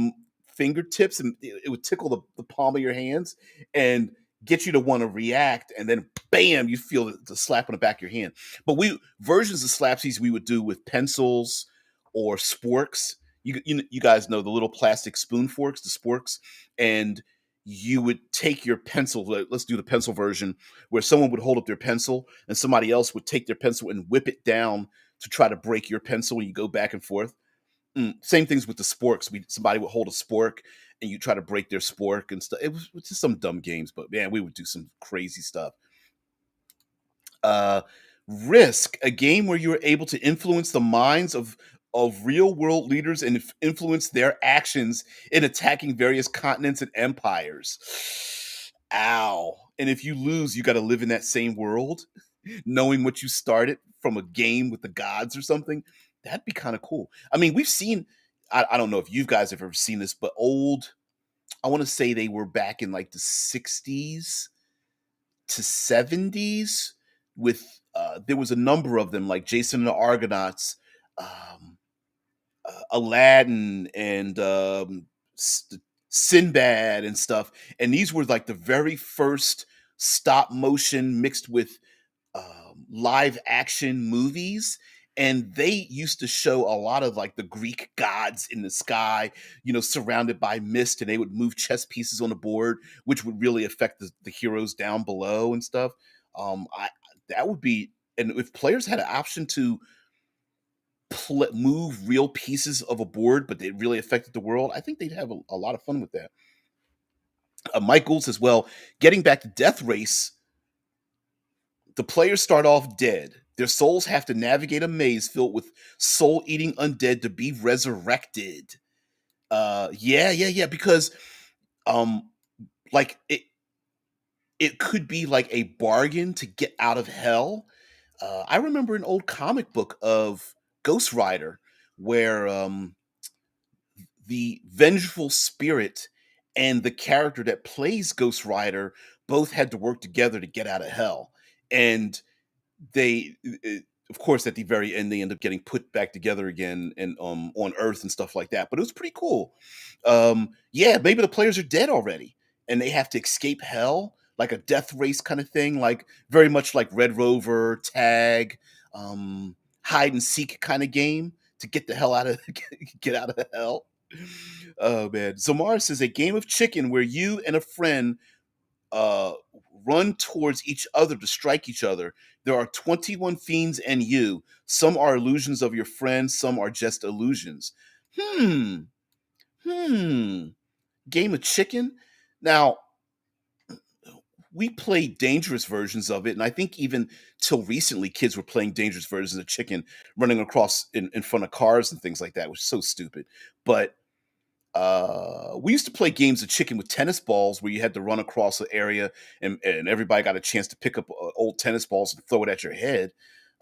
fingertips and it would tickle the palm of your hands and get you to want to react, and then bam, you feel the slap on the back of your hand. But we versions of slapsies we would do with pencils or sporks. You guys know the little plastic spoon forks, the sporks, and you would take your pencil. Let's do the pencil version, where someone would hold up their pencil and somebody else would take their pencil and whip it down to try to break your pencil when you go back and forth. Same things with the sporks. Somebody would hold a spork and you try to break their spork and stuff. It was just some dumb games, but man, we would do some crazy stuff. Uh, Risk, a game where you are able to influence the minds of real world leaders and influence their actions in attacking various continents and empires. Ow. And if you lose, you got to live in that same world, knowing what you started from a game with the gods or something. That'd be kind of cool. I mean, we've seen, I don't know if you guys have ever seen this, but I want to say they were back in like the 60s to 70s with there was a number of them like Jason and the Argonauts, um, Aladdin, and Sinbad and stuff. And these were like the very first stop motion mixed with live action movies. And they used to show a lot of like the Greek gods in the sky, surrounded by mist, and they would move chess pieces on the board, which would really affect the heroes down below and stuff. I That would be, and if players had an option to move real pieces of a board, but they really affected the world, I think they'd have a lot of fun with that. Mike Gould says, well, getting back to Death Race, the players start off dead. Their souls have to navigate a maze filled with soul eating undead to be resurrected. Yeah. Because, um, like it could be like a bargain to get out of hell. I remember an old comic book of Ghost Rider where the vengeful spirit and the character that plays Ghost Rider both had to work together to get out of hell. And they of course at the very end they end up getting put back together again and on Earth and stuff like that. But it was pretty cool. Yeah, maybe the players are dead already and they have to escape hell, like a death race kind of thing, like very much like Red Rover, Tag, hide and seek kind of game to get the hell out of get out of hell. Oh man. Zamar says a game of chicken where you and a friend uh, run towards each other to strike each other. There are 21 fiends and you. Some are illusions of your friends, some are just illusions. Hmm. Hmm. Game of chicken? Now, we played dangerous versions of it, and I think even till recently, kids were playing dangerous versions of chicken, running across in front of cars and things like that, which is so stupid. But we used to play games of chicken with tennis balls where you had to run across the area and everybody got a chance to pick up old tennis balls and throw it at your head.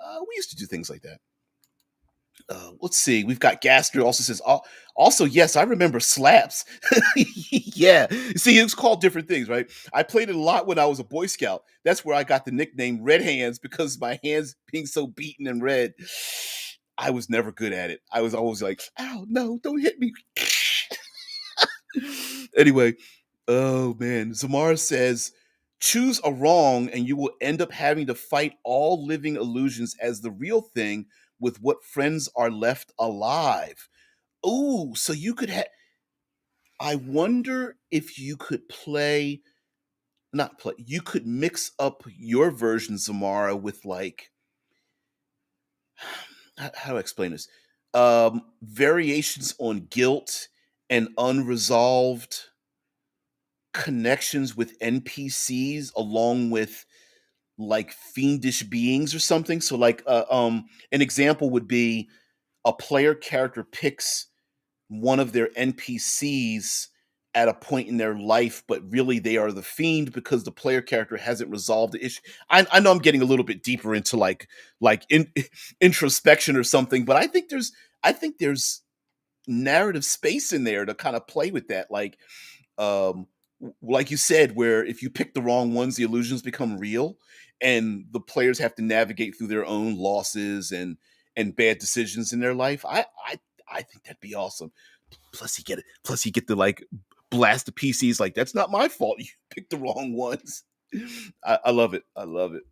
We used to do things like that. Let's see. We've got Gaster also says, also, yes, I remember slaps. Yeah. See, it was called different things, right? I played it a lot when I was a Boy Scout. That's where I got the nickname Red Hands because my hands being so beaten and red. I was never good at it. I was always like, ow, no, don't hit me. Anyway, oh man, Zamar says, choose a wrong and you will end up having to fight all living illusions as the real thing with what friends are left alive. Ooh, so you could have. I wonder if you could play, not play, you could mix up your version, Zamara, with like, how do I explain this? Variations on guilt and unresolved connections with NPCs along with like fiendish beings or something. So like an example would be a player character picks one of their NPCs at a point in their life, but really they are the fiend because the player character hasn't resolved the issue. I know I'm getting a little bit deeper into introspection or something, but I think there's narrative space in there to kind of play with that. Like you said, where if you pick the wrong ones, the illusions become real, and the players have to navigate through their own losses and bad decisions in their life. I think that'd be awesome. Plus, you get it. Plus, you get to like blast the PCs. Like that's not my fault. You picked the wrong ones. I love it. I love it.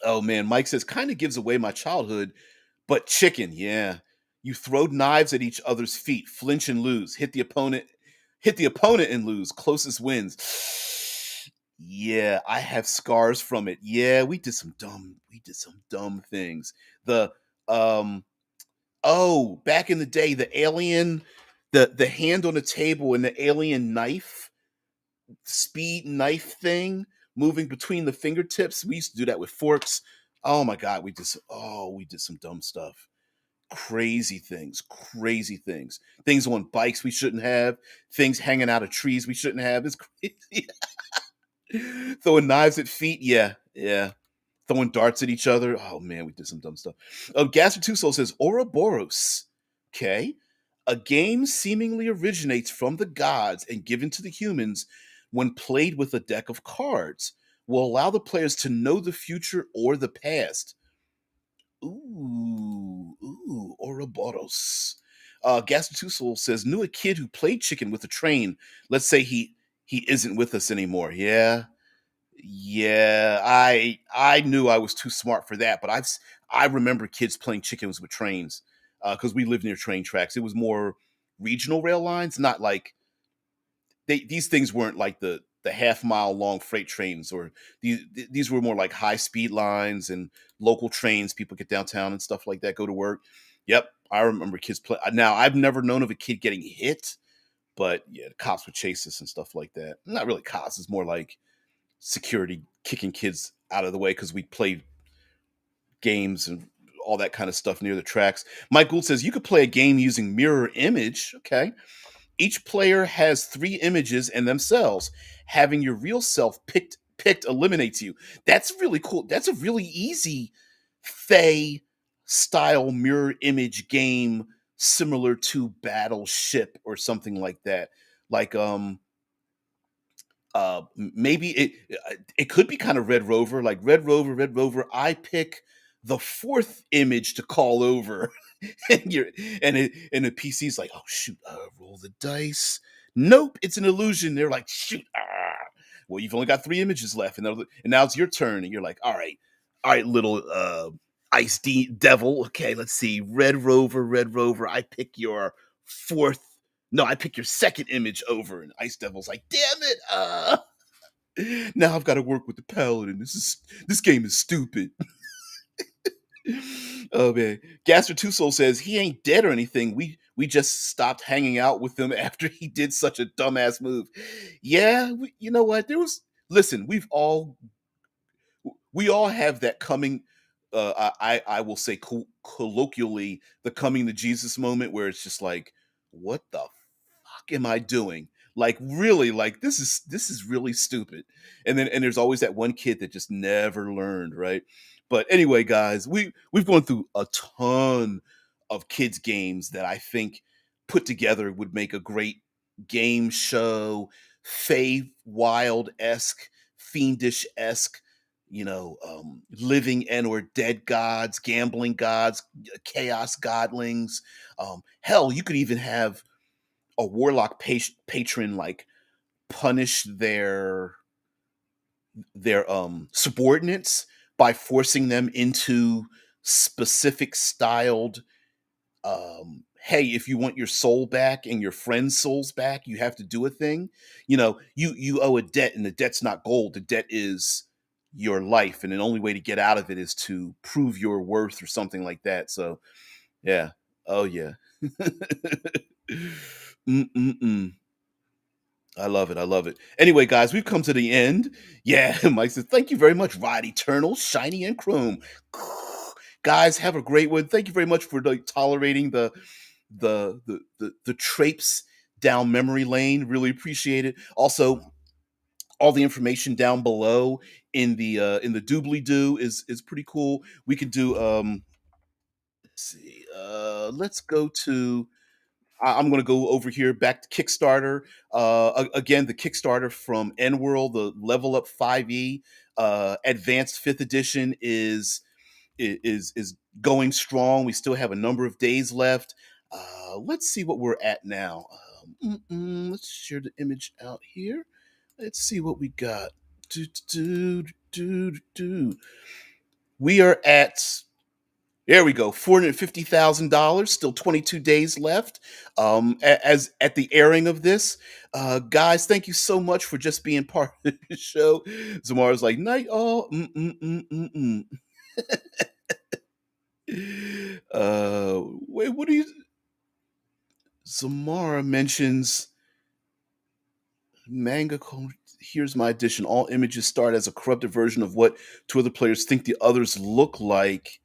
Oh man, Mike says kind of gives away my childhood, but chicken, yeah. You throw knives at each other's feet, flinch and lose. Hit the opponent and lose. Closest wins. Yeah, I have scars from it. Yeah, we did some dumb things. The um back in the day, the alien, the hand on the table and the alien knife, speed knife thing moving between the fingertips. We used to do that with forks. Oh my god, we did some dumb stuff. Crazy things. Things on bikes we shouldn't have, things hanging out of trees we shouldn't have. It's crazy. Throwing knives at feet, yeah. Throwing darts at each other. Oh man, we did some dumb stuff. Gaster Two Soul says Ouroboros. Okay. A game seemingly originates from the gods and given to the humans when played with a deck of cards. Will allow the players to know the future or the past. Ouroboros. Gaston Tusel says, knew a kid who played chicken with a train. Let's say he isn't with us anymore. Yeah, yeah. I knew I was too smart for that, but I remember kids playing chickens with trains because we lived near train tracks. It was more regional rail lines, not like these things weren't like the half-mile long freight trains, or these were more like high speed lines and local trains. People get downtown and stuff like that, go to work. Yep, I remember kids play. Now I've never known of a kid getting hit, but yeah, the cops would chase us and stuff like that. Not really cops; it's more like security kicking kids out of the way because we played games and all that kind of stuff near the tracks. Mike Gould says you could play a game using mirror image. Okay, each player has three images in themselves. Having your real self picked eliminates you. That's really cool. That's a really easy Fey style mirror image game, similar to Battleship or something like that. Like maybe it could be kind of Red Rover, like Red Rover. I pick the fourth image to call over, and you're and the PC's like, oh shoot, roll the dice. Nope, it's an illusion. They're like, shoot, well, you've only got three images left, and now it's your turn, and you're like, all right, little devil. Okay, let's see, Red Rover. I pick your fourth. No, I pick your second image over, and Ice Devil's like, damn it, now I've got to work with the paladin. This game is stupid. Oh man, Gaster Two Soul says he ain't dead or anything. We just stopped hanging out with him after he did such a dumbass move. Yeah, you know what? There was listen. We all have that coming. I will say colloquially the coming to Jesus moment where it's just like, what the fuck am I doing? Like really, like this is really stupid. And there's always that one kid that just never learned, right? But anyway, guys, we've gone through a ton of kids games that I think put together would make a great game show, Fey Wild esque, fiendish esque, living and or dead gods, gambling gods, chaos godlings. Hell, you could even have a warlock patron like punish their subordinates by forcing them into specific styled hey, if you want your soul back and your friend's souls back, you have to do a thing. You owe a debt, and the debt's not gold. The debt is your life, and the only way to get out of it is to prove your worth or something like that. So yeah. Oh yeah. Mm-mm-mm. I love it. I love it. Anyway, guys, we've come to the end. Yeah, Mike says, thank you very much, Ride Eternal, Shiny, and Chrome. Guys, have a great one. Thank you very much for like, tolerating the traipse down memory lane. Really appreciate it. Also, all the information down below in the doobly doo is pretty cool. We could do let's see, let's go to I'm going to go over here back to Kickstarter. Again, the Kickstarter from ENWorld, the Level Up 5e Advanced 5th Edition is going strong. We still have a number of days left. Let's see what we're at now. Let's share the image out here. Let's see what we got. Do, do, do, do, do. We are at there we go, $450,000. Still 22 days left. As at the airing of this, guys, thank you so much for just being part of the show. Zamara's like night all. Wait, what do you? Zamara mentions manga. Here's my edition. All images start as a corrupted version of what two other players think the others look like.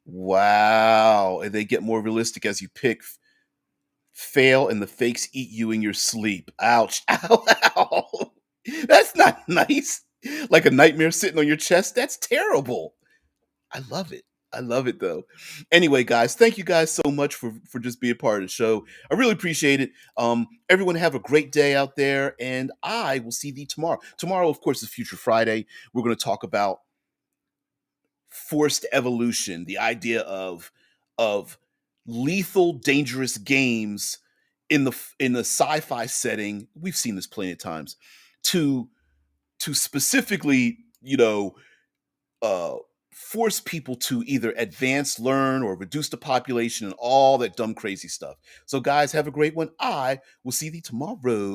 Wow. And they get more realistic as you pick. Fail and the fakes eat you in your sleep. Ouch. Ow, ow. That's not nice. Like a nightmare sitting on your chest. That's terrible. I love it. I love it though. Anyway, guys, thank you guys so much for just being part of the show. I really appreciate it. Everyone have a great day out there, and I will see thee tomorrow. Tomorrow, of course, is Future Friday. We're going to talk about forced evolution, the idea of lethal, dangerous games in the sci-fi setting. We've seen this plenty of times. To specifically, uh, force people to either advance, learn, or reduce the population and all that dumb, crazy stuff. So, guys, have a great one. I will see thee tomorrow.